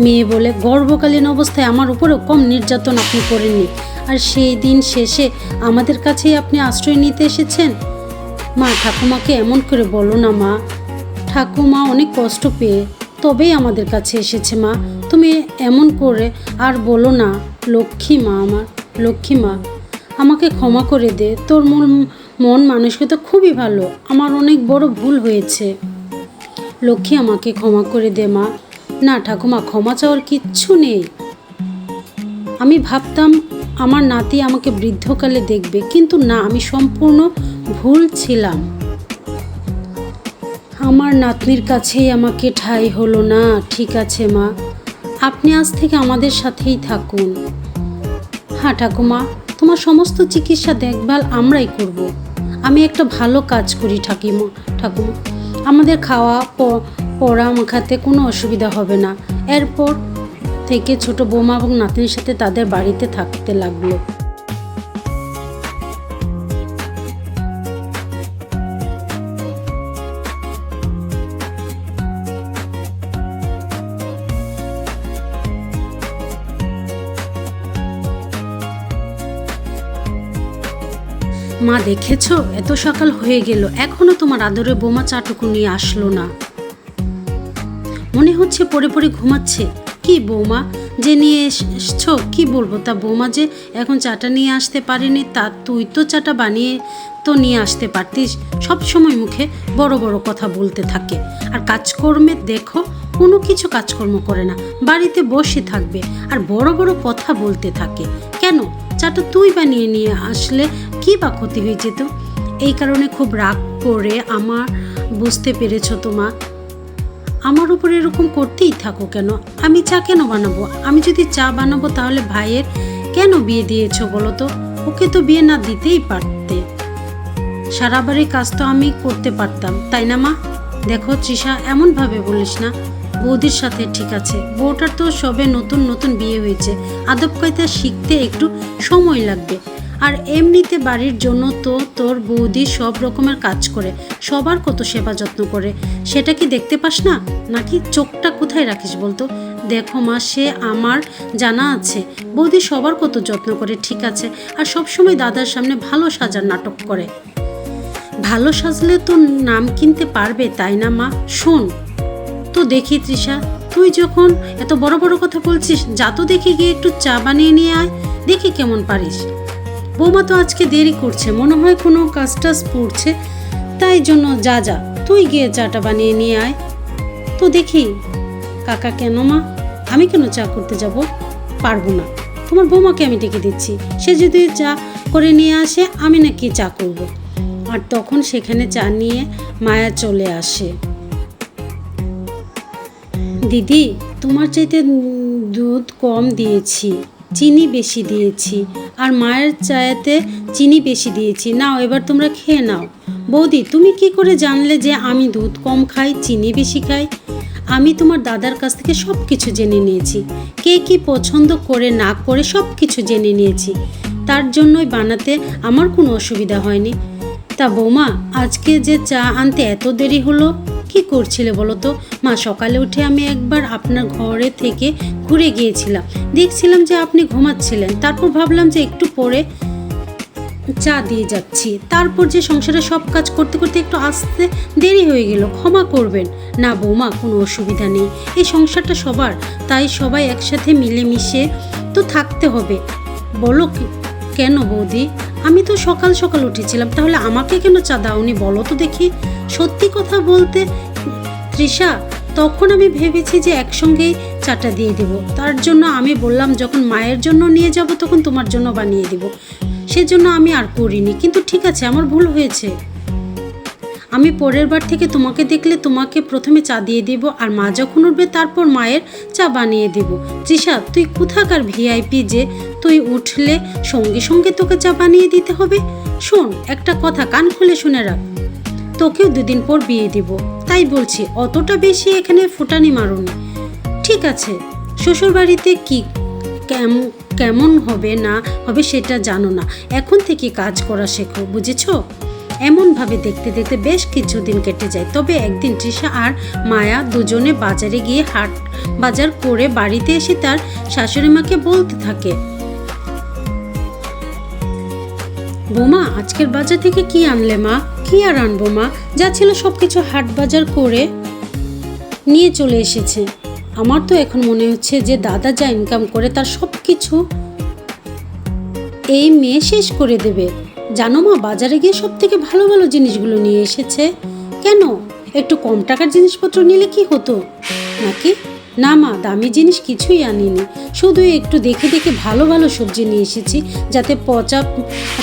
মেয়ে বলে গর্ভকালীন অবস্থায় আমার উপরেও কম নির্যাতন আপনি করেননি, আর সেই দিন শেষে আমাদের কাছেই আপনি আশ্রয় নিতে এসেছেন। মা, ঠাকুমাকে এমন করে বলো না মা। ঠাকুমা অনেক কষ্ট পেয়ে তবেই আমাদের কাছে এসেছে মা, তুমি এমন করে আর বলো না। লক্ষ্মী মা, আমার লক্ষ্মী মা, আমাকে ক্ষমা করে দে। তোর মন মানসিকতা খুবই ভালো, আমার অনেক বড় ভুল হয়েছে। লক্ষ্মী, আমাকে ক্ষমা করে দে মা। না ঠাকুমা, ক্ষমা চাওয়ার কিচ্ছু নেই। আমি ভাবতাম আমার নাতি আমাকে বৃদ্ধকালে দেখবে, কিন্তু না, আমি সম্পূর্ণ ভুল ছিলাম। আমার নাতনির কাছেই আমাকে ঠাঁই হলো না। ঠিক আছে মা, আপনি আজ থেকে আমাদের সাথেই থাকুন। হ্যাঁ ঠাকুমা, তোমার সমস্ত চিকিৎসা দেখভাল আমরাই করব। আমি একটা ভালো কাজ করি ঠাকুমা, আমাদের খাওয়া পড়া মাখাতে কোনো অসুবিধা হবে না। এরপর থেকে ছোট বৌমা এবং নাতনির সাথে তাদের বাড়িতে থাকতে লাগলো। মা, দেখেছো, এত সকাল হয়ে গেল, এখনো তোমার আদরের বৌমা চাটুকু নিয়ে আসলো না। মনে হচ্ছে পড়ে পড়ে ঘুমাচ্ছে। কি বৌমা যে নিয়ে এসছো, কি বলবো তা? বৌমা যে এখন চাটা নিয়ে আসতে পারেনি, তা তুই তো চাটা বানিয়ে তো নিয়ে আসতে পারতিস। সব সময় মুখে বড় বড় কথা বলতে থাকে, আর কাজকর্মে দেখো কোনো কিছু কাজকর্ম করে না, বাড়িতে বসে থাকবে আর বড় বড় কথা বলতে থাকে। কেন? চাটা তুই বানিয়ে নিয়ে আসলে কি বা ক্ষতি হয়ে যেত? এই কারণে খুব রাগ করে আমার, বুঝতে পেরেছ তো মা? আমার উপর এরকম করতেই থাকো কেন? আমি চা কেন বানাবো? আমি যদি চা বানাবো তাহলে ভাইয়ের কেন বিয়ে দিয়েছো বলো তো? ওকে তো বিয়ে না দিতেই পারতে, সারা বাড়ির কাজ তো আমি করতে পারতাম, তাই না মা? দেখো তৃষা, এমনভাবে বলিস না। বৌদির সাথে ঠিক আছে, বউটার তো সবে নতুন নতুন বিয়ে হয়েছে, আদব কায়দা শিখতে একটু সময় লাগবে। আর এমনিতে বাড়ির জন্য তো তোর বৌদি সব রকমের কাজ করে, সবার কত সেবা যত্ন করে, সেটা কি দেখতে পাস না? নাকি চোখটা কোথায় রাখিস বলতো? দেখো মা, সে আমার জানা আছে বৌদি সবার কত যত্ন করে, ঠিক আছে, আর সবসময় দাদার সামনে ভালো সাজার নাটক করে। ভালো সাজলে তো নাম কিনতে পারবে, তাই না মা? শোন তো দেখি তৃষা, তুই যখন এত বড় বড় কথা বলছিস, যা তো দেখি গিয়ে একটু চা বানিয়ে নিয়ে আয়, দেখি কেমন পারিস। বৌমা তো আজকে দেরি করছে, মনে হয় কোনো কাজ টাজ পড়ছে, তাই জন্য যা যা তুই গিয়ে চাটা বানিয়ে নিয়ে আয় তো দেখি। কাকা, কেন মা? আমি কেন চা করতে যাব? পারবো না, তোমার বৌমাকে আমি ডেকে দিচ্ছি, সে যদি চা করে নিয়ে আসে আমি নাকি চা করব। আর তখন সেখানে চা নিয়ে মায়া চলে আসে। দিদি, তোমার চাইতে দুধ কম দিয়েছি, চিনি বেশি দিয়েছি, আর মায়ের চায়েতে চিনি বেশি দিয়েছি, নাও এবার তোমরা খেয়ে নাও। বৌদি, তুমি কি করে জানলে যে আমি দুধ কম খাই, চিনি বেশি খাই? আমি তোমার দাদার কাছ থেকে সব কিছু জেনে নিয়েছি, কে কি পছন্দ করে না করে সব কিছু জেনে নিয়েছি, তার জন্যই বানাতে আমার কোনো অসুবিধা হয়নি। তা বৌমা, আজকে যে চা আনতে এত দেরি হলো, কি করছিলে বলো তো? মা, সকালে উঠে আমি একবার আপনার ঘরে থেকে ঘুরে গিয়েছিলাম, দেখছিলাম যে আপনি ঘুমাচ্ছিলেন, তারপর ভাবলাম যে একটু পরে চা দিয়ে যাচ্ছি, তারপর যে সংসারে সব কাজ করতে করতে একটু আসতে দেরি হয়ে গেল, ক্ষমা করবেন। না বৌমা, কোনো অসুবিধা নেই, এই সংসারটা সবার, তাই সবাই একসাথে মিলেমিশে তো থাকতে হবে। বলো কেন বৌদি? আমি তো সকাল সকাল উঠেছিলাম, তাহলে আমাকে কেন চা দাওনি বলো তো দেখি? সত্যি কথা বলতে তৃষা, তখন আমি ভেবেছি যে একসঙ্গেই চাটা দিয়ে দেব, তার জন্য আমি বললাম যখন মায়ের জন্য নিয়ে যাব তখন তোমার জন্য বানিয়ে দেব, সেজন্য আমি আর করিনি। কিন্তু ঠিক আছে, আমার ভুল হয়েছে, আমি পরের বার থেকে তোমাকে দেখলে তোমাকে প্রথমে চা দিয়ে দেব, আর মা যখন উঠবে তারপর মায়ের চা বানিয়ে দেব। তৃষা, তুই কোথাকার ভিআইপি যে তুই উঠলে সঙ্গে সঙ্গে তোকে চা বানিয়ে দিতে হবে? শোন, একটা কথা কান খুলে শুনে রাখ, তোকেও 2 দিন পর বিয়ে দেব, তাই বলছি অতটা বেশি এখানে ফুটানি মারুনি। ঠিক আছে, শ্বশুরবাড়িতে কি কেমন হবে না হবে সেটা জানো না, এখন থেকে কাজ করা শেখো, বুঝেছো? এমনভাবে দেখতে দেখতে বেশ কিছুদিন কেটে যায়। তবে একদিন তৃষা আর মায়া দুজনে বাজারে গিয়ে হাট বাজার করে বাড়িতে এসে তার শাশুড়ি মাকে বলতে থাকে, বৌমা, আজকের বাজার থেকে কি আনলে মা? কি আর আনবো মা, যা ছিল সব কিছু হাট বাজার করে নিয়ে চলে এসেছে। আমার তো এখন মনে হচ্ছে যে দাদা যা ইনকাম করে তার সব কিছু এই মেয়ে শেষ করে দেবে। জানো মা, বাজারে গিয়ে সব থেকে ভালো ভালো জিনিসগুলো নিয়ে এসেছে। কেন, একটু কম টাকার জিনিসপত্র নিলে কি হতো নাকি? না মা, দামি জিনিস কিছুই আনিনি, শুধু একটু দেখে দেখে ভালো ভালো সবজি নিয়ে এসেছি, যাতে পচা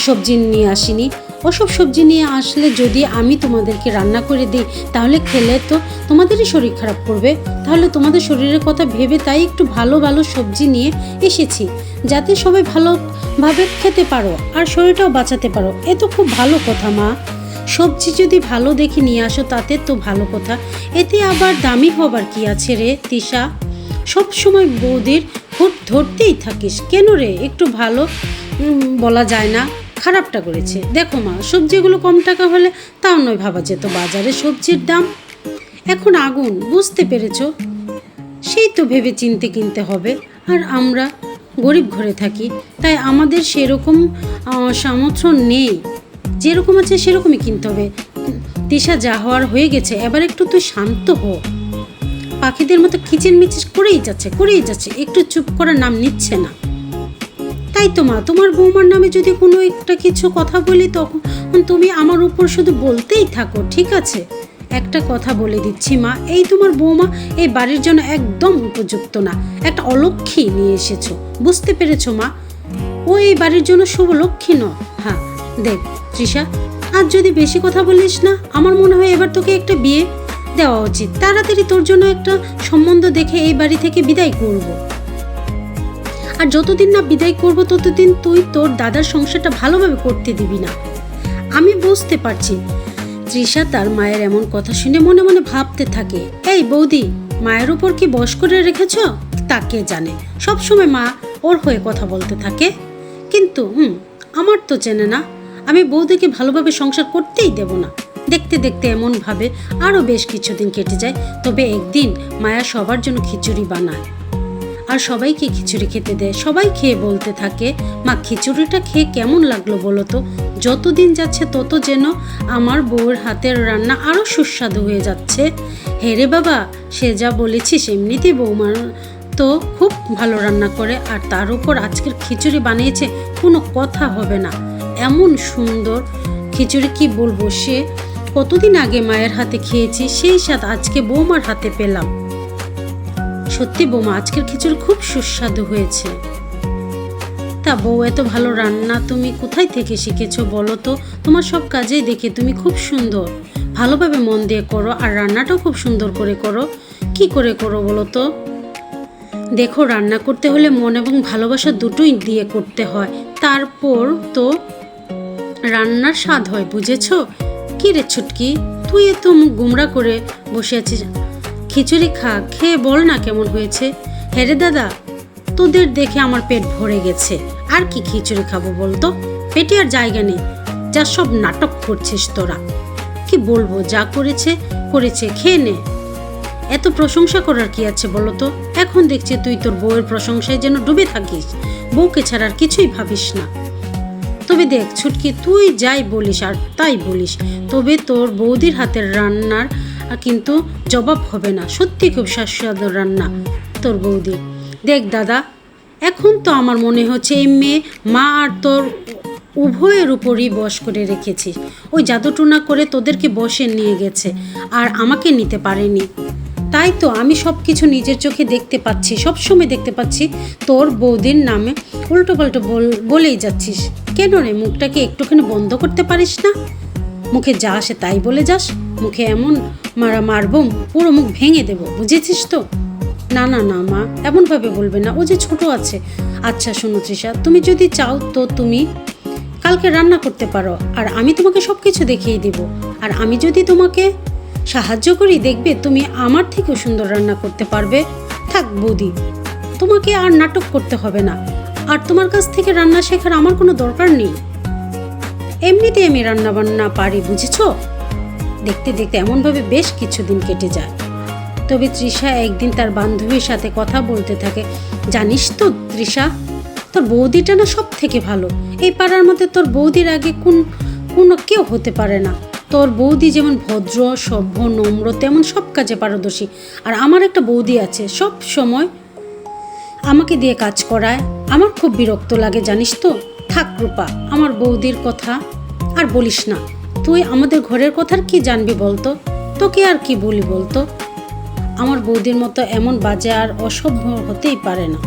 সবজি নিয়ে আসিনি। ওসব সবজি নিয়ে আসলে যদি আমি তোমাদেরকে রান্না করে দিই তাহলে খেলে তো তোমাদেরই শরীর খারাপ করবে, তাহলে তোমাদের শরীরের কথা ভেবে তাই একটু ভালো ভালো সবজি নিয়ে এসেছি, যাতে সবাই ভালোভাবে খেতে পারো আর শরীরটাও বাঁচাতে পারো। এ তো খুব ভালো কথা মা, সবজি যদি ভালো দেখে নিয়ে আসো তাতে তো ভালো কথা, এতে আবার দামি হবার কি আছে রে তৃষা? সব সময় বৌদির হুট ধরতেই থাকিস কেন রে? একটু ভালো বলা যায় না? খারাপটা করেছে। দেখো মা, সবজিগুলো কম টাকা হলে তাও নয় ভাবা যেত, বাজারে সবজির দাম এখন আগুন, বুঝতে পেরেছো? সেই তো ভেবে চিনতে কিনতে হবে, আর আমরা গরিব ঘরে থাকি, তাই আমাদের সেরকম সামর্থ্য নেই, যেরকম আছে সেরকমই কিনতে হবে। তৃষা, যা হওয়ার হয়ে গেছে, এবার একটু তুই শান্ত হ। পাখিদের মতো কিচিরমিচির করেই যাচ্ছে, একটু চুপ করার নাম নিচ্ছে না। তাই তো মা, তোমার বৌমার নামে যদি কোনো একটা কিছু কথা বলি তখন তুমি আমার উপর শুধু বলতেই থাকো, ঠিক আছে? একটা কথা বলে দিচ্ছি মা, এই তোমার বৌমা এই বাড়ির জন্য একদম উপযুক্ত না, একটা অলক্ষী নিয়ে এসেছো, বুঝতে পেরেছো মা? ও এই বাড়ির জন্য শুভ লক্ষ্মী নয়। হ্যাঁ দেখ তৃষা, আর যদি বেশি কথা বলিস না, আমার মনে হয় এবার তোকে একটা বিয়ে দেওয়া উচিত, তাড়াতাড়ি তোর জন্য একটা সম্বন্ধ দেখে এই বাড়ি থেকে বিদায় করব। আর যতদিন না বিদায় করব ততদিন তুই তোর দাদার সংসারটা ভালোভাবে করতে দিবি না। আমি বুঝতে পারছি। তৃষা তার মায়ের এমন কথা শুনে মনে মনে ভাবতে থাকে, এই বৌদি, মায়ের উপর কি বশ করে রেখেছ? তাকে জানে, সবসময় মা ওর হয়ে কথা বলতে থাকে, কিন্তু আমার তো চেনে না, আমি বৌদিকে ভালোভাবে সংসার করতেই দেব না। দেখতে দেখতে এমনভাবে আরও বেশ কিছুদিন কেটে যায়। তবে একদিন মায়া সবার জন্য খিচুড়ি বানায়। আর সবাইকে খিচুড়ি খেতে দেয়। সবাই খেয়ে বলতে থাকে, মা খিচুড়িটা খেয়ে কেমন লাগলো বলো তো। যতদিন যাচ্ছে তত যেন আমার বউয়ের হাতের রান্না আরও সুস্বাদু হয়ে যাচ্ছে। হেরে বাবা, সে যা বলেছিস এমনিতেই বৌমা তো খুব ভালো রান্না করে, আর তার উপর আজকের খিচুড়ি বানিয়েছে, কোনো কথা হবে না। এমন সুন্দর খিচুড়ি কি বলবো, সে কতদিন আগে মায়ের হাতে খেয়েছি, সেই স্বাদ আজকে বৌমার হাতে পেলাম। সত্যি বৌমা, আজকের খিচুড়ি খুব সুস্বাদু হয়েছে। তা বউ, এত ভালো রান্না তুমি কোথায় থেকে শিখেছো বলো তো? তোমার সব কাজেই দেখে তুমি খুব সুন্দর, ভালোভাবে মন দিয়ে করো, আর রান্নাটাও খুব সুন্দর করে করো। কি করে করো বলো তো? দেখো, রান্না করতে হলে মন এবং ভালোবাসা দুটোই দিয়ে করতে হয়, তারপর তো রান্নার স্বাদ হয়, বুঝেছো? কি রে ছুটকি, তুই এত মুখ গুমরা করে বসে আছিস? খিচুড়ি খা, খেয়ে বল না কেমন হয়েছে। হ্যাঁ রে দাদা, তোদের দেখে আমার পেট ভরে গেছে, আর কি খিচুড়ি খাবো বলতো? পেটে আর জায়গা নেই, যা সব নাটক করছিস তোরা। কি বলবো, যা করেছে করেছে, খেয়ে নে। এত প্রশংসা করার কি আছে বলো তো? এখন দেখছি তুই তোর বউয়ের প্রশংসায় যেন ডুবে থাকিস, বউকে ছাড়া আর কিছুই ভাবিস না। তবে দেখ ছুটকি, তুই যাই বলিস আর তাই বলিস, তবে তোর বৌদির হাতের রান্নার কিন্তু জবাব হবে না। সত্যি খুব সুস্বাদু রান্না তোর বৌদি। দেখ দাদা, এখন তো আমার মনে হচ্ছে এই মেয়ে মা আর তোর উভয়ের উপরই বশ করে রেখেছিস। ওই জাদুটুনা করে তোদেরকে বসে নিয়ে গেছে, আর আমাকে নিতে পারেনি। তাই তো আমি সব কিছু নিজের চোখে দেখতে পাচ্ছি, সবসময় দেখতে পাচ্ছি তোর বৌদির নামে উল্টো পাল্টো বলেই যাচ্ছিস। কেন রে, মুখটাকে একটুখানি বন্ধ করতে পারিস না? মুখে যা আসে তাই বলে যাস। মুখে এমন মারবো, পুরো মুখ ভেঙে দেবো, বুঝেছিস তো? না না না মা, এমনভাবে বলবে না, ও যে ছোট আছে। আচ্ছা শোনো তৃষা, তুমি যদি চাও তো তুমি কালকে রান্না করতে পারো, আর আমি তোমাকে সব কিছু দেখিয়ে দেব। আর আমি যদি তোমাকে সাহায্য করি, দেখবে তুমি আমার থেকেও সুন্দর রান্না করতে পারবে। থাক বৌদি, তোমাকে আর নাটক করতে হবে না, আর তোমার কাছ থেকে রান্না শেখার আমার কোনো দরকার নেই। এমনিতে আমি রান্না বান্না পারি, বুঝেছো? দেখতে দেখতে এমনভাবে বেশ কিছুদিন কেটে যায়। তবে তৃষা একদিন তার বান্ধবীর সাথে কথা বলতে থাকে, জানিস তো তৃষা, তোর বৌদিটা না সব থেকে ভালো। এই পাড়ার মধ্যে তোর বৌদির আগে কোনো কেউ হতে পারে না। তোর বৌদি যেমন ভদ্র, সভ্য, নম্র, তেমন সব কাজে পারদর্শী। আর আমার একটা বৌদি আছে, সব সময় আমাকে দিয়ে কাজ করায়, আমার খুব বিরক্ত লাগে, জানিস তো। থাক রূপা, আমার বৌদির কথা আর বলিস না। তুই আমাদের ঘরের কথার কি জানবি বলতো? তোকে আর কি বলি বলতো? আমার বৌদির মতো এমন বাজে আর অসভ্য হতেই পারে না।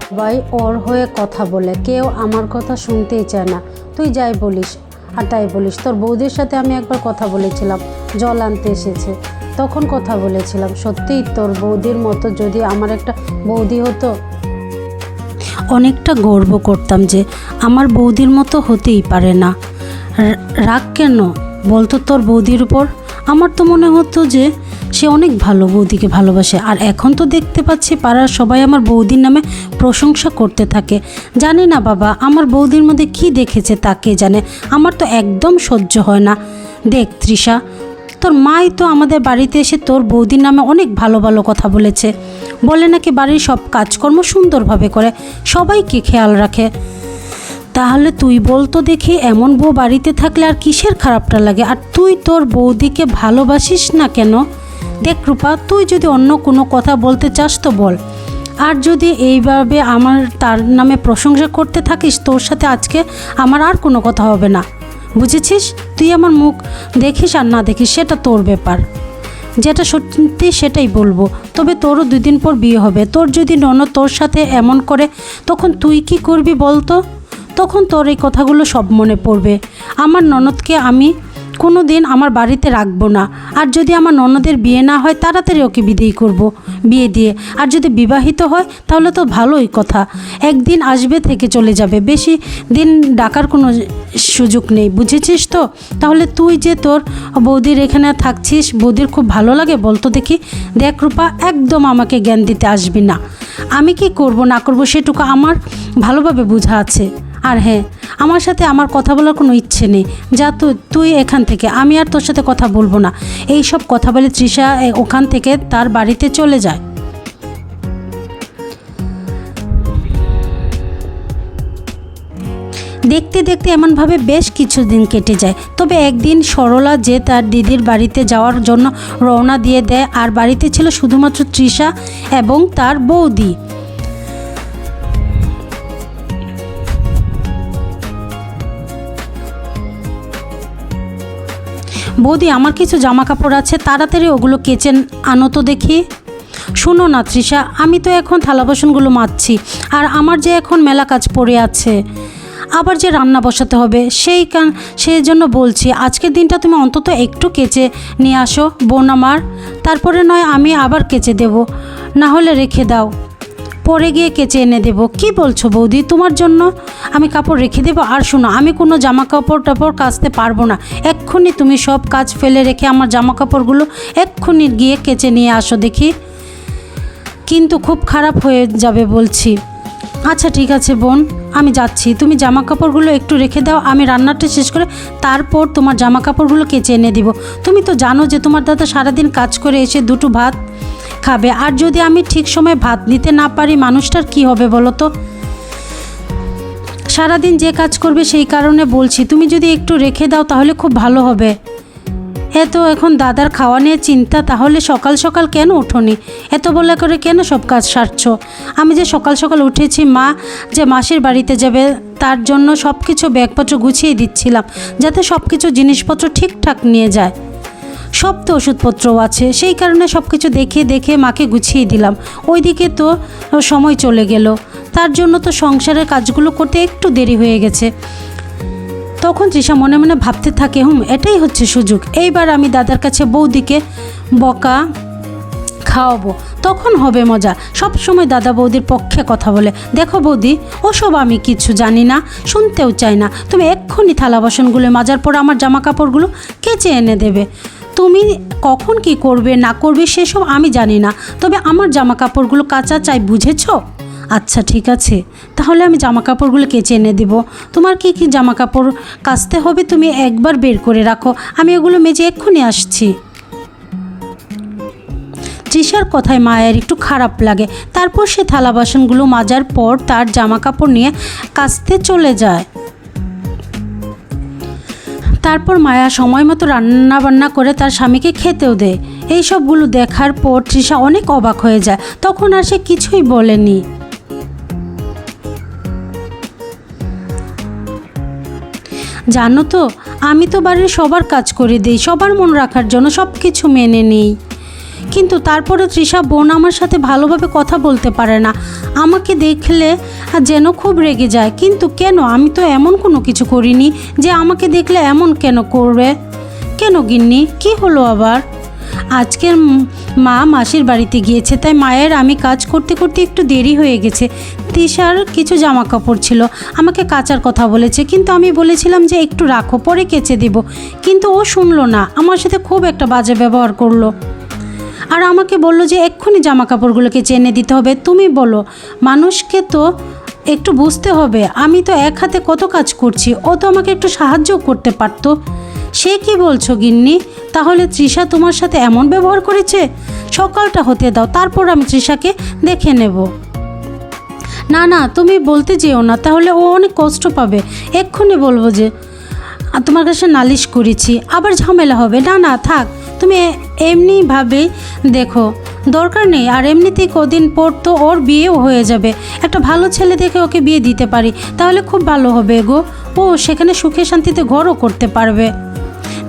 সবাই ওর হয়ে কথা বলে, কেউ আমার কথা শুনতেই চায় না। তুই যাই বলিস আর তাই বলিস। তোর বৌদির সাথে আমি একবার কথা বলেছিলাম, জল আনতে এসেছে, তখন কথা বলেছিলাম। সত্যিই তোর বৌদির মতো যদি আমার একটা বৌদি হতো, অনেকটা গর্ব করতাম যে আমার বৌদির মতো হতেই পারে না। রাগ কেন বলতো তোর বৌদির উপর? আমার তো মনে হতো যে সে অনেক ভালো, বৌদিকে ভালোবাসে। আর এখন তো দেখতে পাচ্ছি পাড়ার সবাই আমার বৌদির নামে প্রশংসা করতে থাকে। জানি না বাবা, আমার বৌদির মধ্যে কি দেখেছে তাকে জানে, আমার তো একদম সহ্য হয় না। দেখ তৃষা, তোর মাই তো আমাদের বাড়িতে এসে তোর বৌদির নামে অনেক ভালো ভালো কথা বলেছে। বলে নাকি বাড়ির সব কাজকর্ম সুন্দরভাবে করে, সবাইকে খেয়াল রাখে। তাহলে তুই বলতো দেখি, এমন বউ বাড়িতে থাকলে আর কিসের খারাপটা লাগে? আর তুই তোর বৌদিকে ভালোবাসিস না কেন? দেখ রূপা, তুই যদি অন্য কোনো কথা বলতে চাস তো বল, আর যদি এইভাবে আমার তার নামে প্রশংসা করতে থাকিস, তোর সাথে আজকে আমার আর কোনো কথা হবে না, বুঝেছিস? তুই আমার মুখ দেখিস আর না দেখিস সেটা তোর ব্যাপার, যেটা সত্যি সেটাই বলবো। তবে তোরও 2 দিন পর বিয়ে হবে, তোর যদি ননদ তোর সাথে এমন করে, তখন তুই কি করবি বলতো? তখন তোর এই কথাগুলো সব মনে পড়বে। আমার ননদকে আমি কোনো দিন আমার বাড়িতে রাখবো না, আর যদি আমার ননদের বিয়ে না হয় তাড়াতাড়ি ওকে বিদায় করব বিয়ে দিয়ে। আর যদি বিবাহিত হয় তাহলে তো ভালোই কথা, একদিন আসবে থেকে চলে যাবে, বেশি দিন ডাকার কোনো সুযোগ নেই, বুঝেছিস তো? তাহলে তুই যে তোর বৌদির এখানে থাকছিস, বৌদির খুব ভালো লাগে বলতো দেখি? দেখ রূপা, একদম আমাকে জ্ঞান দিতে আসবি না। আমি কি করব না করব সেটুকু আমার ভালোভাবে বোঝা আছে। আর হ্যাঁ, আমার সাথে আমার কথা বলার কোনো ইচ্ছে নেই, যা তুই এখান থেকে, আমি আর তোর সাথে কথা বলবো না। এই সব কথা বলে তৃষা ওখান থেকে তার বাড়িতে চলে যায়। দেখতে দেখতে এমনভাবে বেশ কিছুদিন কেটে যায়। তবে একদিন সরলা যে তার দিদির বাড়িতে যাওয়ার জন্য রওনা দিয়ে দেয়, আর বাড়িতে ছিল শুধুমাত্র তৃষা এবং তার বৌদি। বৌদি, আমার কিছু জামা কাপড় আছে, তাড়াতাড়ি ওগুলো কেচে আনো তো দেখি। শোনো না তৃষা, আমি তো এখন থালা বাসনগুলো মাজছি, আর আমার যে এখন মেলা কাজ পড়ে আছে, আবার যে রান্না বসাতে হবে, সেই জন্য বলছি আজকের দিনটা তুমি অন্তত একটু কেচে নিয়ে আসো বোন আমার, তারপরে নয় আমি আবার কেচে দেব, না হলে রেখে দাও, পরে গিয়ে কেচে এনে দেব। কি বলছো বৌদি, তোমার জন্য আমি কাপড় রেখে দেবো? আর শোনো, আমি কোনো জামা কাপড় কাচতে পারবো না, এক্ষুনি তুমি সব কাজ ফেলে রেখে আমার জামা কাপড়গুলো এক্ষুনি গিয়ে কেচে নিয়ে আসো দেখি, কিন্তু খুব খারাপ হয়ে যাবে বলছি। আচ্ছা ঠিক আছে বোন, আমি যাচ্ছি, তুমি জামা কাপড়গুলো একটু রেখে দাও, আমি রান্নাটা শেষ করে তারপর তোমার জামা কাপড়গুলো কেচে এনে দিব। তুমি তো জানো যে তোমার দাদা সারাদিন কাজ করে এসে দুটো ভাত খাবে, আর যদি আমি ঠিক সময় ভাত দিতে না পারি মানুষটার কি হবে বলো তো? সারাদিন যে কাজ করবে, সেই কারণে বলছি তুমি যদি একটু রেখে দাও তাহলে খুব ভালো হবে। এত এখন দাদার খাওয়া নিয়ে চিন্তা, তাহলে সকাল সকাল কেন ওঠোনি? এত বলে করে কেন সব কাজ সারছো? আমি যে সকাল সকাল উঠেছি, মা যে মাসির বাড়িতে যাবে তার জন্য সব কিছু ব্যাগপত্র গুছিয়ে দিচ্ছিলাম, যাতে সব কিছু জিনিসপত্র ঠিকঠাক নিয়ে যায়। সব তো ওষুধপত্রও আছে, সেই কারণে সব কিছু দেখে দেখে মাকে গুছিয়ে দিলাম। ওইদিকে তো সময় চলে গেল, তার জন্য তো সংসারের কাজগুলো করতে একটু দেরি হয়ে গেছে। তখন তৃষা মনে মনে ভাবতে থাকে, এটাই হচ্ছে সুযোগ, এইবার আমি দাদার কাছে বৌদিকে বকা খাওয়াবো, তখন হবে মজা। সব সময় দাদা বৌদির পক্ষে কথা বলে। দেখো বৌদি, ওসব আমি কিছু জানি না, শুনতেও চাই না, তুমি এক্ষুনি থালা বাসনগুলো মাজার পর আমার জামা কাপড়গুলো কেচে এনে দেবে। তুমি কখন কি করবে না করবে সেসব আমি জানি না, তবে আমার জামা কাপড়গুলো কাচা চাই, বুঝেছো? আচ্ছা ঠিক আছে, তাহলে আমি জামা কাপড়গুলো কেচে এনে দেব। তোমার কি কি জামা কাপড় কাচতে হবে তুমি একবার বের করে রাখো, আমি এগুলো মেজে এক্ষুনি আসছি। তৃষার কথায় মায়ের একটু খারাপ লাগে, তারপর সে থালা বাসনগুলো মাজার পর তার জামা কাপড় নিয়ে কাচতে চলে যায়। তারপর মায়া সময় মতো রান্না বান্না করে তার স্বামীকে খেতেও দেয়। এই সবগুলো দেখার পর তৃষা অনেক অবাক হয়ে যায়, তখন আর সে কিছুই বলেনি। জানো তো, আমি তো বাড়ির সবার কাজ করে দিই, সবার মন রাখার জন্য সব কিছু মেনে নিই, কিন্তু তারপরে তৃষা বোন আমার সাথে ভালোভাবে কথা বলতে পারে না, আমাকে দেখলে যেন খুব রেগে যায়। কিন্তু কেন? আমি তো এমন কোনো কিছু করিনি যে আমাকে দেখলে এমন কেন করবে। কেন গিন্নি, কি হলো আবার? আজকের মা মাসির বাড়িতে গিয়েছে, তাই মায়ের আমি কাজ করতে করতে একটু দেরি হয়ে গেছে। তৃষার কিছু জামা কাপড় ছিল, আমাকে কাচার কথা বলেছে, কিন্তু আমি বলেছিলাম যে একটু রাখো, পরে কেচে দেব, কিন্তু ও শুনলো না, আমার সাথে খুব একটা বাজে ব্যবহার করলো, আর আমাকে বললো যে এক্ষুনি জামা কাপড়গুলোকে চেনে দিতে হবে। তুমি বলো, মানুষকে তো একটু বুঝতে হবে, আমি তো এক হাতে কত কাজ করছি, ও তো আমাকে একটু সাহায্য করতে পারতো। সে কি বলছো গিন্নি? তাহলে তৃষা তোমার সাথে এমন ব্যবহার করেছে? সকালটা হতে দাও, তারপর আমি তৃষাকে দেখে নেব। না না, তুমি বলতে যেও না, তাহলে ও অনেক কষ্ট পাবে। এক্ষুনি বলবো যে তোমার কাছে নালিশ করেছি, আবার ঝামেলা হবে। না না থাক, তুমি এমনিভাবে দেখো, দরকার নেই। আর এমনিতেই কদিন পর তো ওর বিয়েও হয়ে যাবে, একটা ভালো ছেলে দেখে ওকে বিয়ে দিতে পারি, তাহলে খুব ভালো হবে গো। ও সেখানে সুখে শান্তিতে ঘরও করতে পারবে।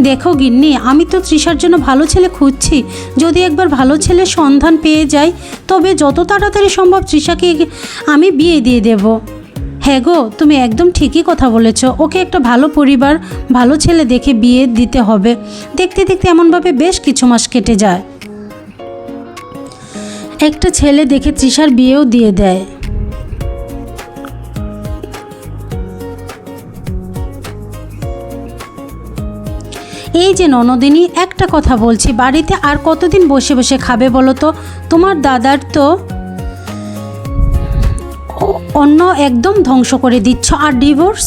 দেখো গিন্নি, আমি তো তৃষার জন্য ভালো ছেলে খুঁজছি, যদি একবার ভালো ছেলের সন্ধান পেয়ে যাই তবে যত তাড়াতাড়ি সম্ভব তৃষাকে আমি বিয়ে দিয়ে দেব। হ্যাঁ গো, তুমি একদম ঠিকই কথা বলেছ, ওকে একটা ভালো পরিবার, ভালো ছেলে দেখে বিয়ে দিতে হবে। দেখতে দেখতে এমনভাবে বেশ কিছু মাস কেটে যায়। একটা ছেলে দেখে তৃষার বিয়েও দিয়ে দেয়। এই যে ননদিনী, একটা কথা বলছি, বাড়িতে আর কতদিন বসে বসে খাবে বলো তো? তোমার দাদার তো অন্য একদম ধ্বংস করে দিচ্ছ, আর ডিভোর্স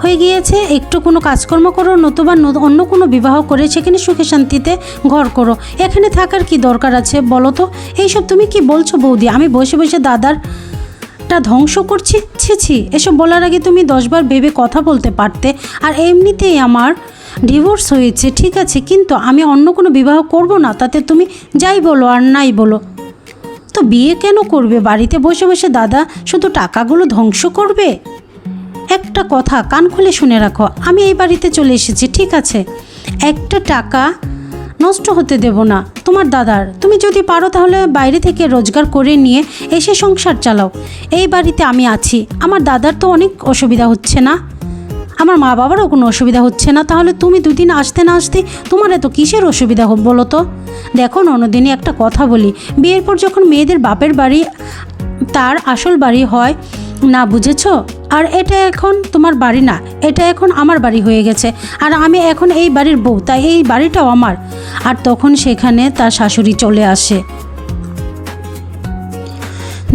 হয়ে গিয়েছে, একটু কোনো কাজকর্ম করো, নতুবা অন্য কোনো বিবাহ করে সেখানে সুখে শান্তিতে ঘর করো। এখানে থাকার কি দরকার আছে বলো তো? এইসব তুমি কি বলছো বৌদি? আমি বসে বসে দাদার ঘরটা ধ্বংস করছি? ছি ছি, এসব বলার আগে তুমি 10বার ভেবে কথা বলতে পারতে। আর এমনিতেই আমার ডিভোর্স হয়েছে, ঠিক আছে, কিন্তু আমি অন্য কোনো বিবাহ করব না, তাতে তুমি যাই বলো আর নাই বলো। তো বিয়ে কেন করবে? বাড়িতে বসে বসে দাদা শুধু টাকাগুলো ধ্বংস করবে। একটা কথা কান খুলে শুনে রাখো, আমি এই বাড়িতে চলে এসেছি, ঠিক আছে, একটা টাকা নষ্ট হতে দেব না তোমার দাদার। তুমি যদি পারো তাহলে বাইরে থেকে রোজগার করে নিয়ে এসে সংসার চালাও। এই বাড়িতে আমি আছি, আমার দাদার তো অনেক অসুবিধা হচ্ছে না, আমার মা বাবারও কোনো অসুবিধা হচ্ছে না, তাহলে তুমি দুদিন আসতে না আসতে তোমার এত কিসের অসুবিধা হোক বলো তো? দেখো ননদিনী, একটা কথা বলি, বিয়ের পর যখন মেয়েদের বাপের বাড়ি তার আসল বাড়ি হয় না, বুঝেছ? আর এটা এখন তোমার বাড়ি না, এটা এখন আমার বাড়ি হয়ে গেছে, আর আমি এখন এই বাড়ির বউ, তাই এই বাড়িটাও আমার। আর তখন সেখানে তার শাশুড়ি চলে আসে।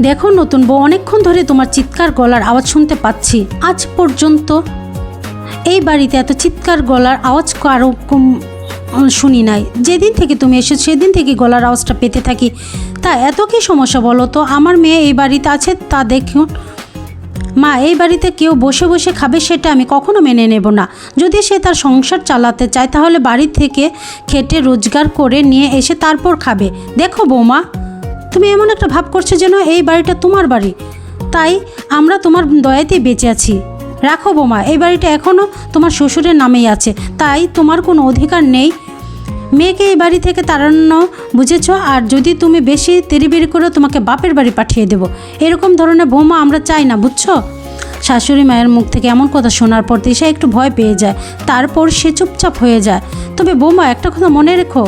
দেখো নতুন বউ, অনেকক্ষণ ধরে তোমার চিৎকার গলার আওয়াজ শুনতে পাচ্ছি, আজ পর্যন্ত এই বাড়িতে এত চিৎকার গলার আওয়াজ কারো শুনি নাই। যেদিন থেকে তুমি এসেছো সেদিন থেকে গলার আওয়াজটা পেতে থাকি। তা এত কি সমস্যা বলো তো? আমার মেয়ে এই বাড়িতে আছে, তা দেখুন মা, এই বাড়িতে কেউ বসে বসে খাবে সেটা আমি কখনো মেনে নেব না। যদি সে তার সংসার চালাতে চায় তাহলে বাড়ি থেকে খেটে রোজগার করে নিয়ে এসে তারপর খাবে। দেখো বৌমা, তুমি এমন একটা ভাব করছো যেন এই বাড়িটা তোমার বাড়ি, তাই আমরা তোমার দয়াতেই বেঁচে আছি। রাখো বৌমা, এই বাড়িটা এখনও তোমার শ্বশুরের নামেই আছে, তাই তোমার কোনো অধিকার নেই মেয়েকে এই বাড়ি থেকে তাড়ানো, বুঝেছ? আর যদি তুমি বেশি তেড়িবেড়ি করে তোমাকে বাপের বাড়ি পাঠিয়ে দেবো, এরকম ধরনের বৌমা আমরা চাই না, বুঝছো? শাশুড়ি মায়ের মুখ থেকে এমন কথা শোনার পর তিশা একটু ভয় পেয়ে যায়, তারপর সে চুপচাপ হয়ে যায়। তবে বৌমা, একটা কথা মনে রেখো,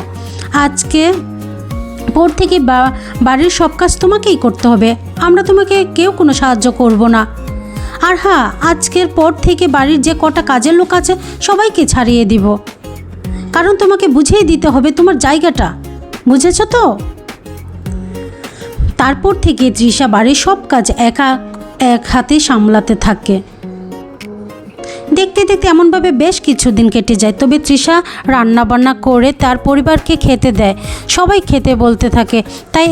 আজকে পর থেকে বাড়ির সব কাজ তোমাকেই করতে হবে, আমরা তোমাকে কেউ কোনো সাহায্য করব না। আর হ্যাঁ, আজকের পর থেকে বাড়ির যে কটা কাজের লোক আছে সবাইকে ছাড়িয়ে দিব, কারণ তোমাকে বুঝিয়ে দিতে হবে তোমার জায়গাটা, বুঝেছ তো? তারপর থেকে তৃষা বাড়ির সব কাজ এক হাতে সামলাতে থাকে। দেখতে দেখতে এমনভাবে বেশ কিছুদিন কেটে যায়। তবে তৃষা রান্নাবান্না করে তার পরিবারকে খেতে দেয়, সবাই খেতে বলতে থাকে। তাই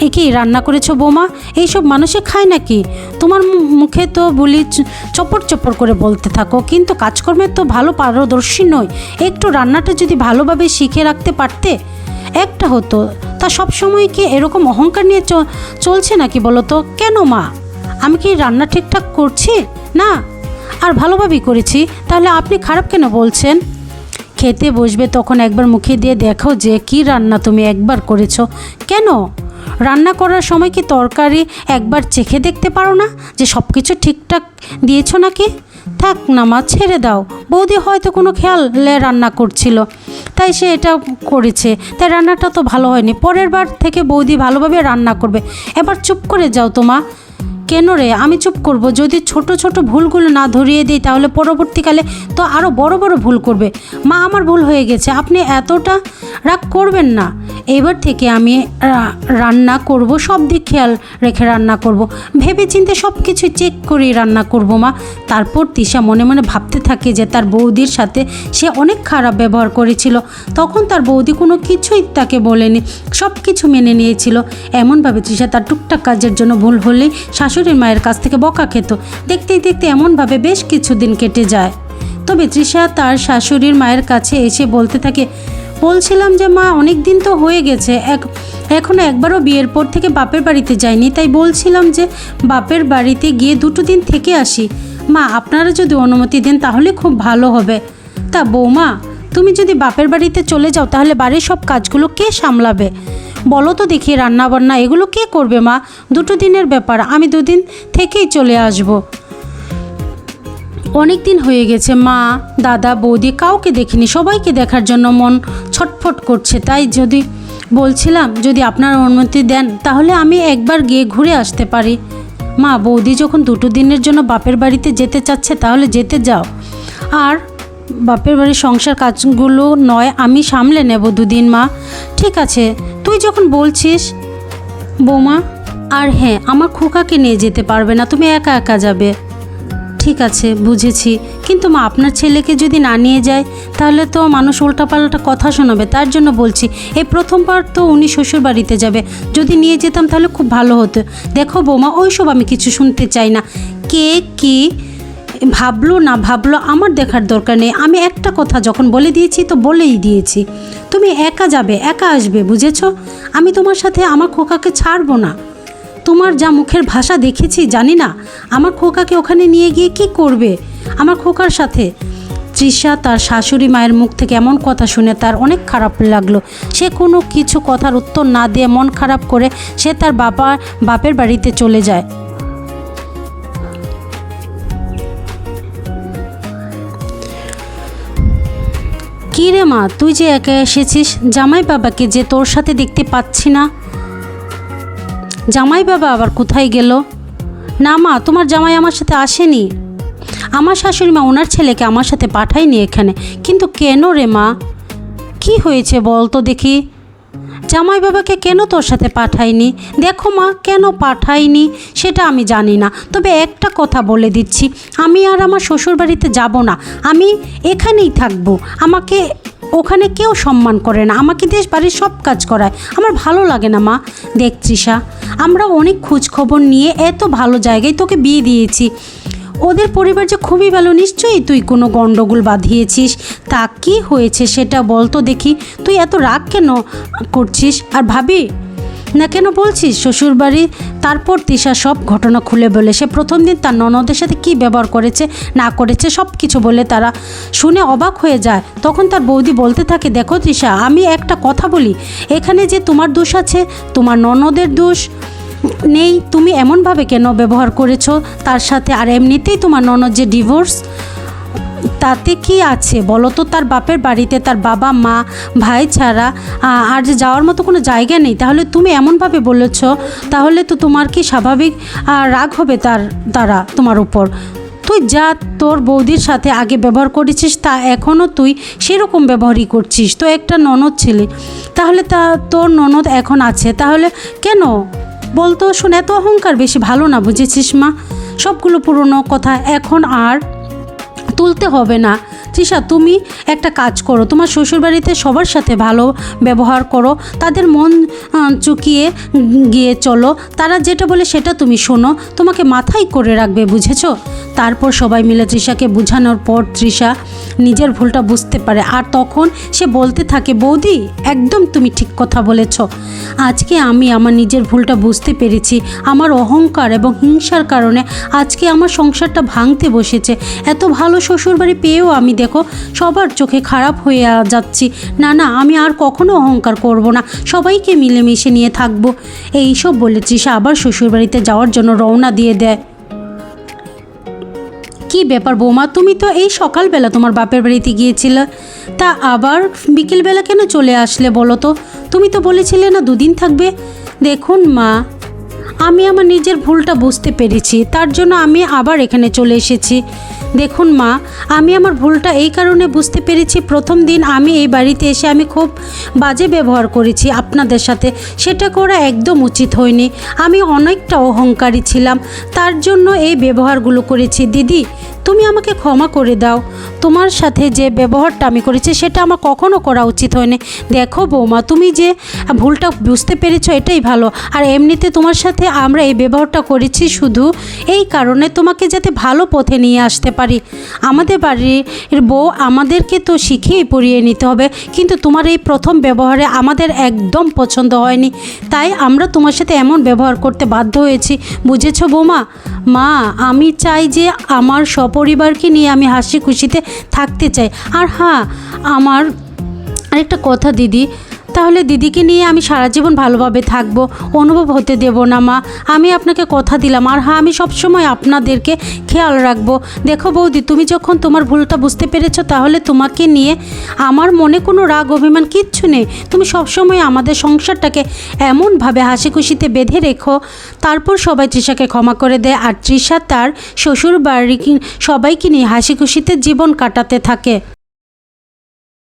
এ কি রান্না করেছো বৌমা? এইসব মানুষে খায় নাকি? তোমার মুখে তো বলি চপর চপর করে বলতে থাকো, কিন্তু কাজকর্মে তো ভালো পারদর্শী নই। একটু রান্নাটা যদি ভালোভাবে শিখে রাখতে পারতে একটা হতো। তা সবসময় কি এরকম অহংকার নিয়ে চলছে নাকি বলো তো? কেন মা, আমি কি রান্না ঠিকঠাক করছি না? আর ভালোভাবেই করেছি, তাহলে আপনি খারাপ কেন বলছেন? খেতে বসবে তখন একবার মুখে দিয়ে দেখো যে কি রান্না তুমি একবার করেছো। কেন রান্না করার সময় কি তরকারি একবার চেখে দেখতে পারো না যে সব কিছু ঠিকঠাক দিয়েছো নাকি? থাক না মা, ছেড়ে দাও। বৌদি হয়তো কোনো খেয়ালে রান্না করছিল, তাই সে এটা করেছে, তাই রান্নাটা তো ভালো হয়নি। পরের বার থেকে বৌদি ভালোভাবে রান্না করবে। এবার চুপ করে যাও তো মা। কেন রে, আমি চুপ করব? যদি ছোট ছোট ভুলগুলো না ধরিয়ে দিই তাহলে পরবর্তীকালে তো আরও বড় বড় ভুল করবে। মা, আমার ভুল হয়ে গেছে, আপনি এতটা রাগ করবেন না। এবার থেকে আমি রান্না করব, সব দিক খেয়াল রেখে রান্না করব, ভেবে চিন্তে সব কিছু চেক করে রান্না করব মা। তারপর তৃষা মনে মনে ভাবতে থাকে যে তার বৌদির সাথে সে অনেক খারাপ ব্যবহার করেছিল, তখন তার বৌদি কোনো কিছুই তাকে বলেনি, সব কিছু মেনে নিয়েছিল। এমনভাবে তৃষা তার টুকটাক কাজের জন্য ভুল হলেই শাশুড়ির মায়ের কাছ থেকে বকা খেত। দেখতেই দেখতে এমনভাবে বেশ কিছুদিন কেটে যায়। তবে তৃষা তার শাশুড়ির মায়ের কাছে এসে বলতে থাকে, বলছিলাম যে মা, অনেক দিন তো হয়ে গেছে, এখনও একবারও বিয়ের পর থেকে বাপের বাড়িতে যাইনি, তাই বলছিলাম যে বাপের বাড়িতে গিয়ে 2 দিন থেকে আসি। মা, আপনারা যদি অনুমতি দেন তাহলে খুব ভালো হবে। তা বৌমা, তুমি যদি বাপের বাড়িতে চলে যাও তাহলে বাড়ির সব কাজগুলো কে সামলাবে বলো তো দেখি? রান্না বান্না এগুলো কে করবে মা? 2 দিনের ব্যাপার, আমি 2 দিন থেকেই চলে আসব। অনেক দিন হয়ে গেছে, মা, দাদা, বৌদি কাউকে দেখিনি, সবাইকে দেখার জন্য মন ছটফট করছে। তাই বলছিলাম যদি আপনার অনুমতি দেন তাহলে আমি একবার গিয়ে ঘুরে আসতে পারি। মা, বৌদি যখন 2 দিনের জন্য বাপের বাড়িতে যেতে চাচ্ছে তাহলে যেতে যাও, আর বাপের বাড়ির সংসার কাজগুলো নয় আমি সামলে নেব 2 দিন। মা, ঠিক আছে, তুই যখন বলছিস বৌমা। আর হ্যাঁ, আমার খোকাকে নিয়ে যেতে পারবে না, তুমি একা একা যাবে। ঠিক আছে, বুঝেছি, কিন্তু মা আপনার ছেলেকে যদি না নিয়ে যায় তাহলে তো মানুষ উল্টাপাল্টা কথা শোনাবে। তার জন্য বলছি, এই প্রথমবার তো উনি শ্বশুর বাড়িতে যাবে, যদি নিয়ে যেতাম তাহলে খুব ভালো হতো। দেখো বৌমা, ওইসব আমি কিছু শুনতে চাই না। কে কি ভাবলো না ভাবলো আমার দেখার দরকার নেই। আমি একটা কথা যখন বলে দিয়েছি তো বলেই দিয়েছি। তুমি একা যাবে, একা আসবে, বুঝেছো? আমি তোমার সাথে আমার খোকাকে ছাড়বো না। তোমার যা মুখের ভাষা দেখেছি, জানি না আমার খোকাকে ওখানে নিয়ে গিয়ে কি করবে আমার খোকার সাথে। তৃষা তার শাশুড়ি মায়ের মুখ থেকে এমন কথা শুনে তার অনেক খারাপ লাগলো। সে কোনো কিছু কথার উত্তর না দিয়ে মন খারাপ করে সে তার বাপের বাড়িতে চলে যায়। কী রে মা, তুই যে একা এসেছিস, জামাই বাবাকে যে তোর সাথে দেখতে পাচ্ছি না। জামাই বাবা আবার কোথায় গেল? না মা, তোমার জামাই আমার সাথে আসেনি। আমার শাশুড়ি মা ওনার ছেলেকে আমার সাথে পাঠায়নি এখানে। কিন্তু কেন রে মা, কি হয়েছে বল তো দেখি? জামাই বাবাকে কেন তোর সাথে পাঠায়নি? দেখো মা, কেন পাঠায়নি সেটা আমি জানি না, তবে একটা কথা বলে দিচ্ছি, আমি আর আমার শ্বশুর বাড়িতে যাব না, আমি এখানেই থাকবো। আমাকে ওখানে কেউ সম্মান করে না, আমাকে দেশ বাড়ির সব কাজ করায়, আমার ভালো লাগে না মা। দেখ তৃষা, আমরা অনেক খোঁজ খবর নিয়ে এত ভালো জায়গায় তোকে বিয়ে দিয়েছি। ওদের পরিবার যে খুবই ভালো, নিশ্চয়ই তুই কোনো গণ্ডগোল বাঁধিয়েছিস। তা কি হয়েছে সেটা বল তো দেখি। তুই এত রাগ কেন করছিস আর ভাবি না কেন বলছিস শ্বশুরবাড়ি? তারপর তৃষা সব ঘটনা খুলে বলে। সে প্রথম দিন তার ননদের সাথে কী ব্যবহার করেছে না করেছে সব কিছু বলে তারা শুনে অবাক হয়ে যায়। তখন তার বৌদি বলতে থাকে, দেখো তৃষা, আমি একটা কথা বলি, এখানে যে তোমার দোষ আছে, তোমার ননদের দোষ নেই। তুমি এমনভাবে কেন ব্যবহার করেছো তার সাথে? আর এমনিতেই তোমার ননদ যে ডিভোর্স, তাতে কি আছে বলো তো? তার বাপের বাড়িতে তার বাবা মা ভাই ছাড়া আর যে যাওয়ার মতো কোনো জায়গা নেই। তাহলে তুমি এমনভাবে বলেছ, তাহলে তো তোমার কি স্বাভাবিক রাগ হবে তারা তোমার উপর? তুই যা তোর বৌদির সাথে আগে ব্যবহার করেছিস তা এখনও তুই সেরকম ব্যবহারই করছিস। তো একটা ননদ ছেলে, তাহলে তোর ননদ এখন আছে, তাহলে কেন বলতো? শোন, এত অহংকার বেশি ভালো না, বুঝেছিস মা? সবগুলো পুরনো কথা এখন আর তুলতে হবে না। তৃষা, তুমি একটা কাজ করো, তোমার শ্বশুরবাড়িতে সবার সাথে ভালো ব্যবহার করো, তাদের মন চুকিয়ে গিয়ে চলো, তারা যেটা বলে সেটা তুমি শোনো, তোমাকে মাথায় করে রাখবে, বুঝেছো? তারপর সবাই মিলে তৃষাকে বোঝানোর পর তৃষা নিজের ভুলটা বুঝতে পারে। আর তখন সে বলতে থাকে, বৌদি একদম তুমি ঠিক কথা বলেছ। আজকে আমি আমার নিজের ভুলটা বুঝতে পেরেছি। আমার অহংকার এবং হিংসার কারণে আজকে আমার সংসারটা ভাঙতে বসেছে। এত ভালো শ্বশুরবাড়ি পেয়েও আমি দেখো সবার চোখে খারাপ হয়ে যাচ্ছি। না না, আমি আর কখনো অহংকার করব না, সবাইকে মিলেমিশে নিয়ে থাকবো। এইসব বলে তৃষা আবার শ্বশুরবাড়িতে যাওয়ার জন্য রওনা দিয়ে দেয়। কি ব্যাপার বৌমা, তুমি তো এই সকালবেলা তোমার বাপের বাড়িতে গিয়েছিলে, তা আবার বিকেলবেলা কেন চলে আসলে বলো তো? তুমি তো বলেছিলে না দুদিন থাকবে। দেখুন মা, আমি আমার নিজের ভুলটা বুঝতে পেরেছি, তার জন্য আমি আবার এখানে চলে এসেছি। দেখুন মা, আমি আমার ভুলটা এই কারণে বুঝতে পেরেছি, প্রথম দিন আমি এই বাড়িতে এসে আমি খুব বাজে ব্যবহার করেছি আপনাদের সাথে, সেটা করা একদম উচিত হয়নি। আমি অনেকটা অহংকারী ছিলাম, তার জন্য এই ব্যবহারগুলো করেছি। দিদি, তুমি আমাকে ক্ষমা করে দাও, তোমার সাথে যে ব্যবহারটা আমি করেছি সেটা আমার কখনো করা উচিত হয়নি। দেখো বৌমা, তুমি যে ভুলটা বুঝতে পেরেছো এটাই ভালো। আর এমনিতে তোমার সাথে আমরা এই ব্যবহারটা করেছি শুধু এই কারণে তোমাকে যাতে ভালো পথে নিয়ে আসতে পারি। আমাদের বাড়ির বউ আমাদেরকে তো শিখিয়ে পড়িয়ে নিতে হবে, কিন্তু তোমার এই প্রথম ব্যবহারে আমাদের একদম পছন্দ হয়নি, তাই আমরা তোমার সাথে এমন ব্যবহার করতে বাধ্য হয়েছি, বুঝেছো বৌমা? মা, আমি চাই যে আমার সপরিবারকে নিয়ে আমি হাসি খুশিতে থাকতে চাই। আর হ্যাঁ, আমার আরেকটা কথা দিদি, তাহলে দিদিকে নিয়ে আমি সারা জীবন ভালোভাবে থাকবো, অনুভব হতে দেব না মা, আমি আপনাকে কথা দিলাম। আর হ্যাঁ, আমি সবসময় আপনাদেরকে খেয়াল রাখবো। দেখো বৌদি, তুমি যখন তোমার ভুলটা বুঝতে পেরেছো, তাহলে তোমাকে নিয়ে আমার মনে কোনো রাগ অভিমান কিচ্ছু নেই। তুমি সবসময় আমাদের সংসারটাকে এমনভাবে হাসি খুশিতে বেঁধে রেখো। তারপর সবাই তৃষাকে ক্ষমা করে দেয়, আর তৃষা তার শ্বশুর বাড়ি সবাইকে নিয়ে হাসি খুশিতে জীবন কাটাতে থাকে।